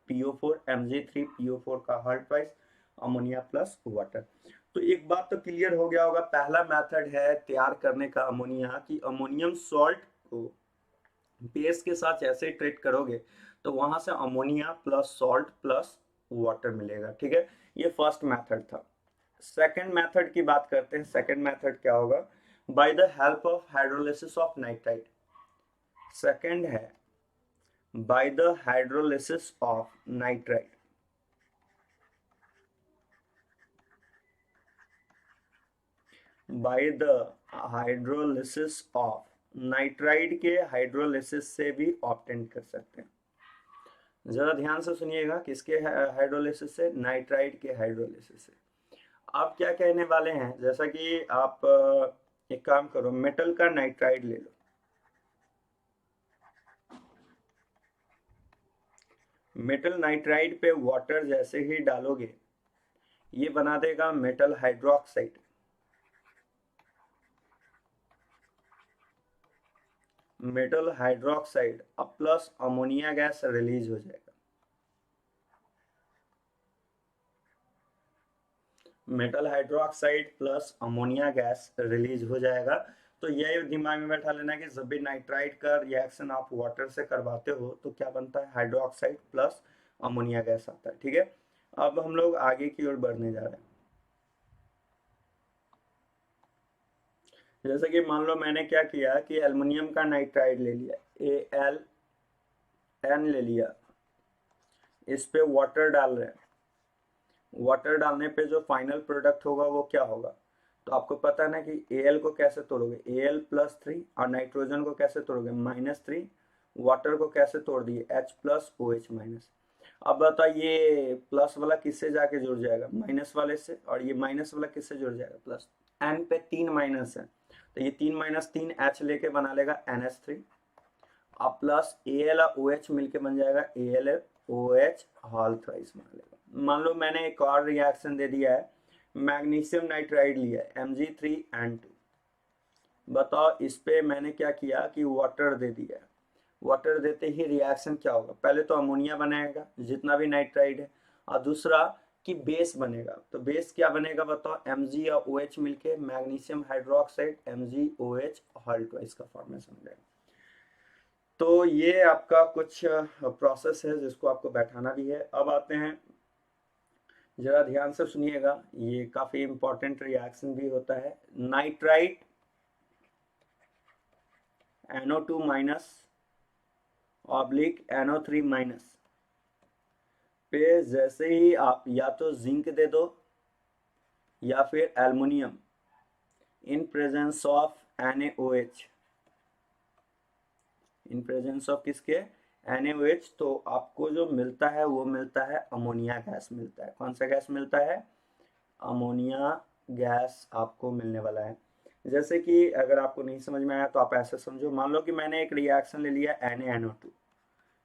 PO4 Mg3PO4 का hall twice ammonia plus water. तो एक बात तो क्लियर हो गया होगा, पहला मेथड है तैयार करने का अमोनिया कि अमोनियम सॉल्ट को बेस के साथ ऐसे ट्रीट करोगे तो वहां से ammonia plus salt plus water मिलेगा। ठीक है, ये फर्स्ट मेथड था। सेकंड मेथड की बात करते हैं, सेकंड मेथड क्या होगा, by the help of hydrolysis of nitrite. Second है by the hydrolysis of nitrite. By the hydrolysis of nitride के हाइड्रोलिसिस से भी ऑब्टेन कर सकते हैं। जरा ध्यान से सुनिएगा, किसके हाइड्रोलिसिस से, नाइट्राइड के हाइड्रोलिसिस से। आप क्या कहने वाले हैं, जैसा कि आप एक काम करो, मेटल का नाइट्राइड ले लो, मेटल नाइट्राइड पे वाटर जैसे ही डालोगे ये बना देगा मेटल हाइड्रोक्साइड। मेटल हाइड्रोक्साइड अब प्लस अमोनिया गैस रिलीज हो जाएगा, metal hydroxide plus ammonia gas release हो जाएगा। तो यही दिमाग में बैठा लेना कि जब भी नाइट्राइड का रिएक्शन आप वाटर से करवाते हो तो क्या बनता है, हाइड्रोक्साइड प्लस अमोनिया गैस आता है। ठीक है, अब हम लोग आगे की ओर बढ़ने जा रहे हैं। जैसे कि मान लो मैंने क्या किया कि एल्युमिनियम का नाइट्राइड ले लिया, AlN ले लिया, इस पे वाटर डाल रहे हैं, वाटर डालने पे जो फाइनल प्रोडक्ट होगा वो क्या होगा, तो आपको पता है ना कि Al को कैसे तोड़ोगे, Al+3 और नाइट्रोजन को कैसे तोड़ोगे -3, वाटर को कैसे तोड़ दिए H+OH-। अब बताओ ये प्लस वाला किससे जाके जुड़ जाएगा, माइनस वाले से, और ये माइनस वाला किससे जुड़ जाएगा, प्लस। N पे 3 माइनस है तो ये 3 - 3 H लेके बना लेगा NH3 और प्लस Al और OH मिलके बन जाएगा AlOH हॉल थ्राइस बना लेगा। मान लो मैंने एक और रिएक्शन दे दिया है, मैग्नीशियम नाइट्राइड लिया है Mg3N2। बताओ इस पे मैंने क्या किया कि वाटर दे दिया, वाटर देते ही रिएक्शन क्या होगा, पहले तो अमोनिया बनाएगा जितना भी नाइट्राइड है, और दूसरा कि बेस बनेगा। तो बेस क्या बनेगा बताओ, Mg और OH मिलके magnesium hydroxide MgOH hall twice का फॉर्मेशन हो जाएगा। तो ये आपका कुछ प्रोसेस है जिसको आपको बैठाना भी है। अब आते हैं जरा ध्यान से सुनिएगा, ये काफी इंपॉर्टेंट रिएक्शन भी होता है। Nitrite NO2 minus oblique NO3 minus पे जैसे ही आप या तो जिंक दे दो या फिर aluminium in presence of NaOH, in presence of किसके, NaOH, तो आपको जो मिलता है वो मिलता है अमोनिया गैस मिलता है। कौन सा गैस मिलता है, अमोनिया गैस आपको मिलने वाला है। जैसे कि अगर आपको नहीं समझ में आया तो आप ऐसे समझो, मान लो कि मैंने एक रिएक्शन ले लिया NaNO2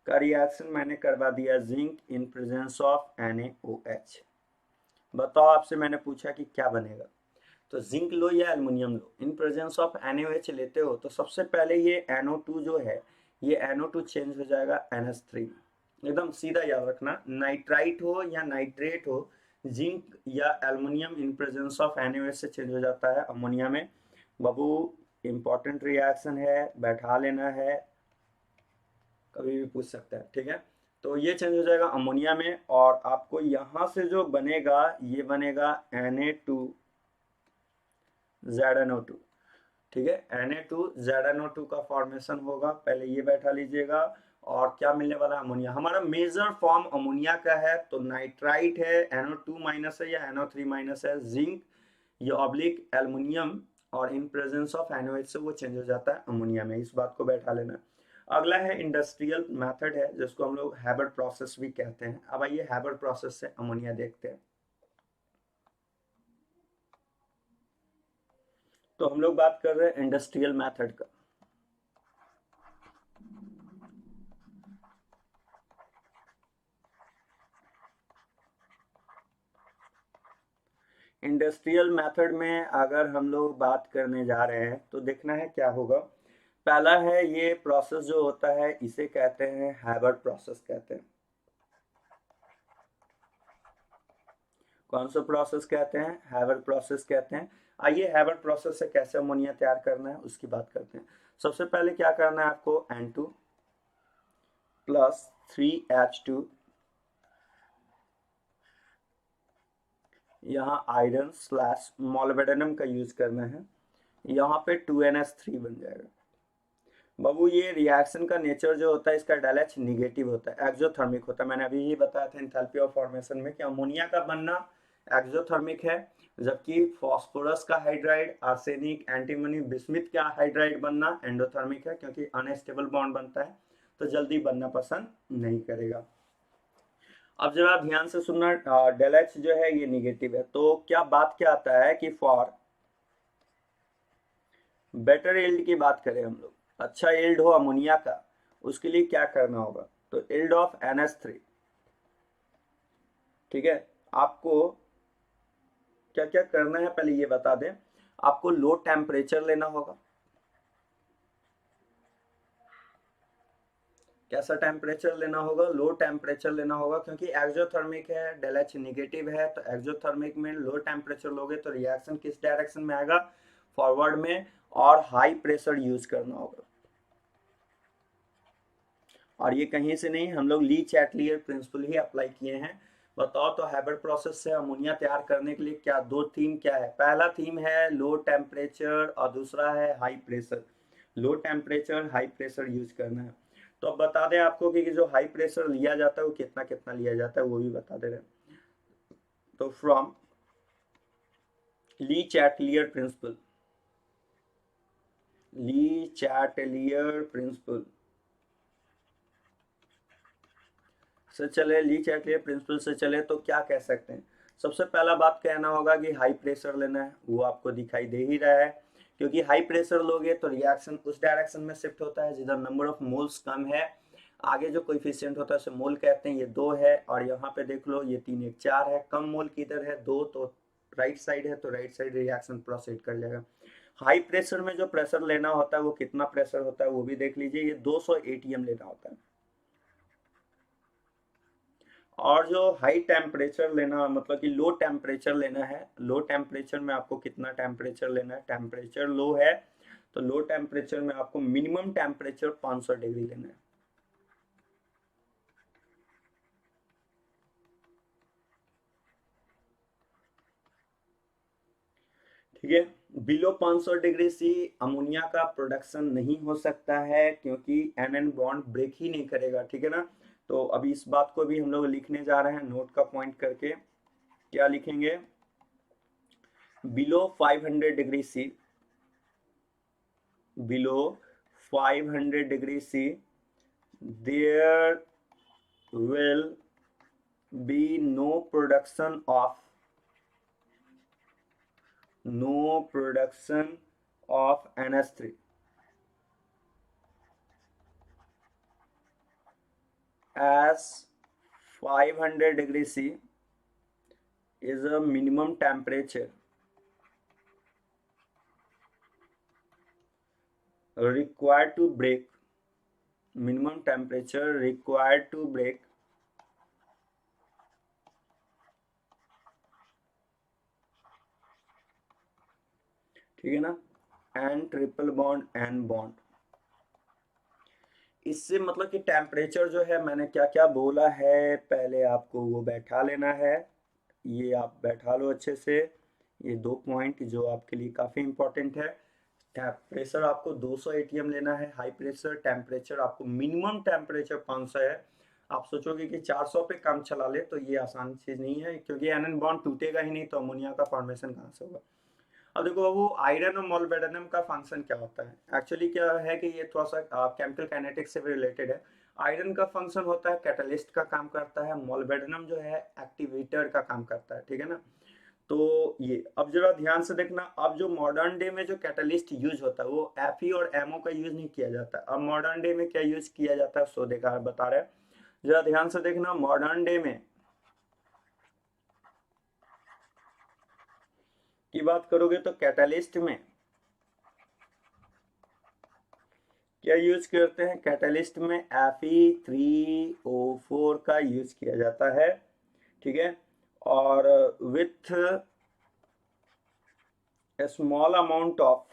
का रिएक्शन मैंने करवा दिया zinc in presence of NaOH। बताओ, आपसे मैंने पूछा कि क्या बनेगा, तो जिंक लो या aluminium low, in presence of NaOH लेते हो तो सबसे पहले ये NO2 जो है, ये NO2 चेंज हो जाएगा NH3। एकदम सीधा याद रखना, नाइट्राइट हो या नाइट्रेट हो, जिंक या aluminium in presence of NaOH से चेंज हो जाता है अमोनिया में। बाबू इंपॉर्टेंट रिएक्शन है, बैठा लेना है, कभी भी पूछ सकता है, ठीक है। तो ये चेंज हो जाएगा अमोनिया में, और आपको यहाँ से जो बनेगा ये बनेगा Na2ZNO2, ठीक है। Na2ZNO2 का फॉर्मेशन होगा, पहले ये बैठा लीजिएगा। और क्या मिलने वाला है, अमोनिया। हमारा मेजर फॉर्म अमोनिया का है, तो नाइट्राइट है, NO2 माइनस है या NO3 माइनस है, जिंक ये ऑब्लिक एल्युमिनियम, और इन प्रेजेंस ऑफ NaOH से वो चेंज हो जाता है अमोनिया में। इस बात को बैठा लेना। अगला है इंडस्ट्रियल मेथड है, जिसको हम लोग हैबर प्रोसेस भी कहते हैं। अब आइए हैबर प्रोसेस से अमोनिया देखते हैं। तो हम लोग बात कर रहे हैं इंडस्ट्रियल मेथड का। इंडस्ट्रियल मेथड में अगर हम लोग बात करने जा रहे हैं तो देखना है क्या होगा। पहला है, ये प्रोसेस जो होता है इसे कहते हैं हैबर प्रोसेस कहते हैं। कौन सा प्रोसेस कहते हैं, हैबर प्रोसेस कहते हैं। आइए हैबर प्रोसेस से कैसे अमोनिया तैयार करना है उसकी बात करते हैं। सबसे पहले क्या करना है आपको, N2 प्लस 3H2, यहाँ आयरन स्लैश मोलिब्डेनम का यूज करना है, यहाँ पे 2NH3 बन जाएगा। बाबू ये रिएक्शन का नेचर जो होता है इसका डेलएच निगेटिव होता है, एक्सोथर्मिक होता है। मैंने अभी ही बताया था एंथैल्पी ऑफ फॉर्मेशन में कि अमोनिया का बनना एक्सोथर्मिक है, जबकि फास्फोरस का हाइड्राइड, आर्सेनिक, एंटीमनी, बिस्मिथ का हाइड्राइड बनना एंडोथर्मिक है, क्योंकि अनस्टेबल बॉन्ड बनता है तो जल्दी बनना पसंद नहीं करेगा। अब जरा ध्यान से सुनना, डेलएच जो है ये निगेटिव है, तो क्या बात क्या आता है कि फॉर बेटर यील्ड की बात करें हम लोग, अच्छा यील्ड हो अमोनिया का, उसके लिए क्या करना होगा, तो यील्ड ऑफ NH3, ठीक है। आपको क्या क्या करना है पहले ये बता दें। आपको लो टेम्परेचर लेना होगा। कैसा टेम्परेचर लेना होगा, लो टेम्परेचर लेना होगा, क्योंकि एक्सोथर्मिक है, डेलएच निगेटिव है, तो एक्सोथर्मिक में लो टेम्परेचर लोगे तो रिएक्शन किस डायरेक्शन में आएगा, फॉरवर्ड में, और हाई प्रेशर यूज करना होगा। और ये कहीं से नहीं, हम लोग ली चैटलियर प्रिंसिपल ही अप्लाई किए हैं। बताओ तो हैबर प्रोसेस से अमोनिया तैयार करने के लिए क्या दो थीम क्या है, पहला थीम है लो टेम्परेचर और दूसरा है high pressure. Low temperature high pressure use करना है। तो अब बता दें आपको कि जो हाई प्रेशर लिया जाता है वो कितना कितना लिया जाता है वो भी बता दे रहे हैं। तो from Lee Chatelier principal, Lee Chatelier principal से चले, ली चैटलियर प्रिंसिपल से चले तो क्या कह सकते हैं। सबसे पहला बात कहना होगा कि हाई प्रेशर लेना है, वो आपको दिखाई दे ही रहा है, क्योंकि हाई प्रेशर लोगे तो रिएक्शन उस डायरेक्शन में शिफ्ट होता है जिधर नंबर ऑफ मोल्स कम है। आगे जो कोएफिशिएंट होता है उसे मोल कहते हैं, ये 2 है, और यहाँ पे देख लो ये 3 1 4 है। कम मोल किधर है, 2, तो राइट साइड है, तो राइट साइड रिएक्शन प्रोसीड कर जाएगा। हाई प्रेशर में जो प्रेशर लेना होता है वो कितना प्रेशर होता है वो भी देख लीजिए, ये 200 ATM लेना होता है। और जो हाई टेम्परेचर लेना मतलब कि लो टेम्परेचर लेना है, लो टेम्परेचर में आपको कितना टेम्परेचर लेना है, टेम्परेचर लो है तो लो टेम्परेचर में आपको मिनिमम टेम्परेचर 500 डिग्री लेना है। ठीक है। बिलो 500 डिग्री सी अमोनिया का प्रोडक्शन नहीं हो सकता है क्योंकि एन बॉन्ड ब्रेक ही नहीं करेगा, ठीक है ना। तो अभी इस बात को भी हम लोग लिखने जा रहे हैं नोट का पॉइंट करके। क्या लिखेंगे? Below 500 degree C, below 500 degree C there will be no production of NH3 as 500 degree C is a minimum temperature required to break, minimum temperature required to break ठीक है ना, N triple bond N bond. इससे मतलब कि टेम्परेचर जो है, मैंने क्या क्या बोला है पहले आपको वो बैठा लेना है, ये आप बैठा लो अच्छे से। ये 2 पॉइंट जो आपके लिए काफ़ी इंपॉर्टेंट है। प्रेशर आपको 200 एटीएम लेना है हाई प्रेशर, टेम्परेचर आपको मिनिमम टेम्परेचर 500 है। आप सोचोगे कि 400 पे काम चला ले, तो ये आसान चीज़ नहीं है, क्योंकि एन बॉन्ड टूटेगा ही नहीं तो अमोनिया का फॉर्मेशन कहाँ से होगा। अब देखो वो आयरन और मोलिब्डेनम का फंक्शन क्या होता है। एक्चुअली क्या है कि ये थोड़ा सा केमिकल काइनेटिक्स से भी रिलेटेड है। आयरन का फंक्शन होता है कैटलिस्ट का काम करता है, मोलिब्डेनम जो है एक्टिवेटर का काम करता है, ठीक है ना। तो ये अब जरा ध्यान से देखना, अब जो मॉडर्न डे में जो कैटलिस्ट यूज होता है वो Fe और MO का यूज नहीं किया जाता। अब मॉडर्न डे में क्या यूज किया जाता है सो देखा बता रहे हैं, जरा ध्यान से देखना। मॉडर्न डे में की बात करोगे तो कैटलिस्ट में क्या यूज करते हैं? कैटलिस्ट में Fe3O4 का यूज किया जाता है, ठीक है। और with A small amount of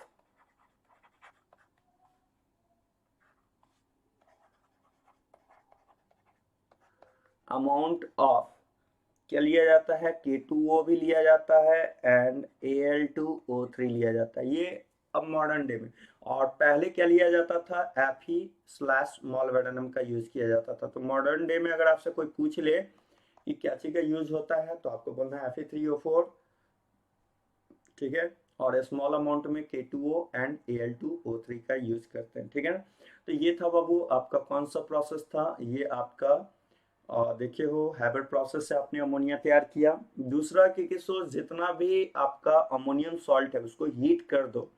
क्या लिया जाता है? K2O भी लिया जाता है एंड Al2O3 लिया जाता है, ये अब मॉडर्न डे में। और पहले क्या लिया जाता था? Fe/मोलिब्डेनम का यूज किया जाता था। तो मॉडर्न डे में अगर आपसे कोई पूछ ले कि क्या चीज का यूज होता है तो आपको बोलना है Fe3O4, ठीक है। और स्मॉल अमाउंट में K2O एंड Al2O3 का यूज करते हैं, ठीक है ना। तो ये था बाबू आपका कौन सा प्रोसेस था, ये आपका देखिए हो हैबर्ट प्रोसेस से आपने अमोनिया तैयार किया। दूसरा कि किसो जितना भी आपका अमोनियम सॉल्ट है उसको हीट कर दो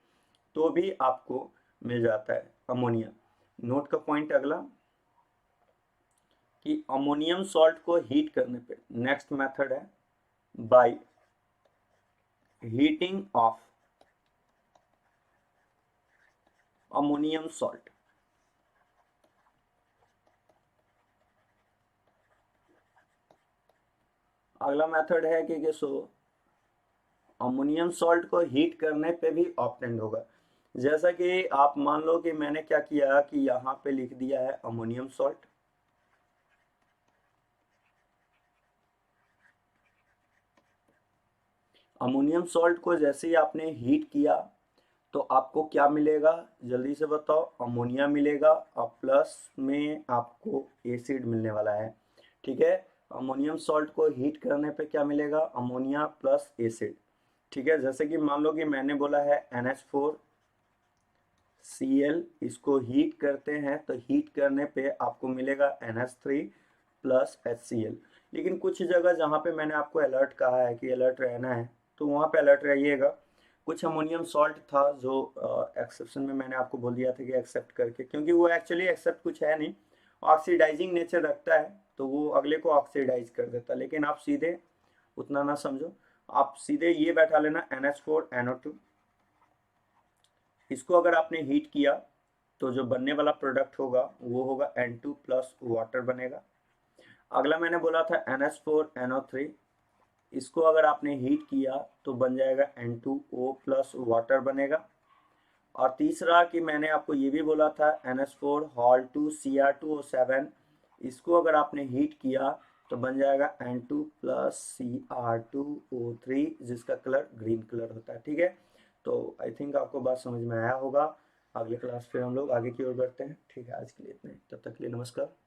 तो भी आपको मिल जाता है अमोनिया। नोट का पॉइंट अगला कि अमोनियम सॉल्ट को हीट करने पे नेक्स्ट मेथड है by heating of ammonium salt. अगला मेथड है कि किसो अमोनियम सॉल्ट को हीट करने पे भी ऑप्टेंड होगा। जैसा कि आप मान लो कि मैंने क्या किया कि यहाँ पे लिख दिया है अमोनियम सॉल्ट, अमोनियम सॉल्ट को जैसे ही आपने हीट किया तो आपको क्या मिलेगा जल्दी से बताओ? अमोनिया मिलेगा और प्लस में आपको एसिड मिलने वाला है, ठीक है। अमोनियम सॉल्ट को हीट करने पे क्या मिलेगा? अमोनिया प्लस एसिड, ठीक है। जैसे कि मान लो कि मैंने बोला है NH4Cl, इसको हीट करते हैं तो हीट करने पे आपको मिलेगा NH3 प्लस HCl। लेकिन कुछ जगह जहाँ पे मैंने आपको अलर्ट कहा है कि अलर्ट रहना है तो वहाँ पे अलर्ट रहिएगा। कुछ अमोनियम सॉल्ट था जो एक्सेप्शन में मैंने आपको बोल दिया था कि एक्सेप्ट करके, क्योंकि वो एक्चुअली एक्सेप्ट कुछ है नहीं, ऑक्सीडाइजिंग नेचर रखता है तो वो अगले को ऑक्सीडाइज कर देता है। लेकिन आप सीधे उतना ना समझो, आप सीधे ये बैठा लेना NH4NO2, इसको अगर आपने हीट किया तो जो बनने वाला प्रोडक्ट होगा वो होगा N2 प्लस वाटर बनेगा। अगला मैंने बोला था NH4NO3, इसको अगर आपने हीट किया तो बन जाएगा N2O प्लस वाटर बनेगा। और तीसरा कि मैंने आपको ये भी बोला था NH4 हॉल 2 Cr2O7, इसको अगर आपने हीट किया तो बन जाएगा N2 प्लस Cr2O3 जिसका कलर ग्रीन कलर होता है, ठीक है। तो आई थिंक आपको बात समझ में आया होगा। अगले क्लास फिर हम लोग आगे की ओर बढ़ते हैं। ठीक है, आज के लिए इतना ही। तब तक के लिए नमस्कार।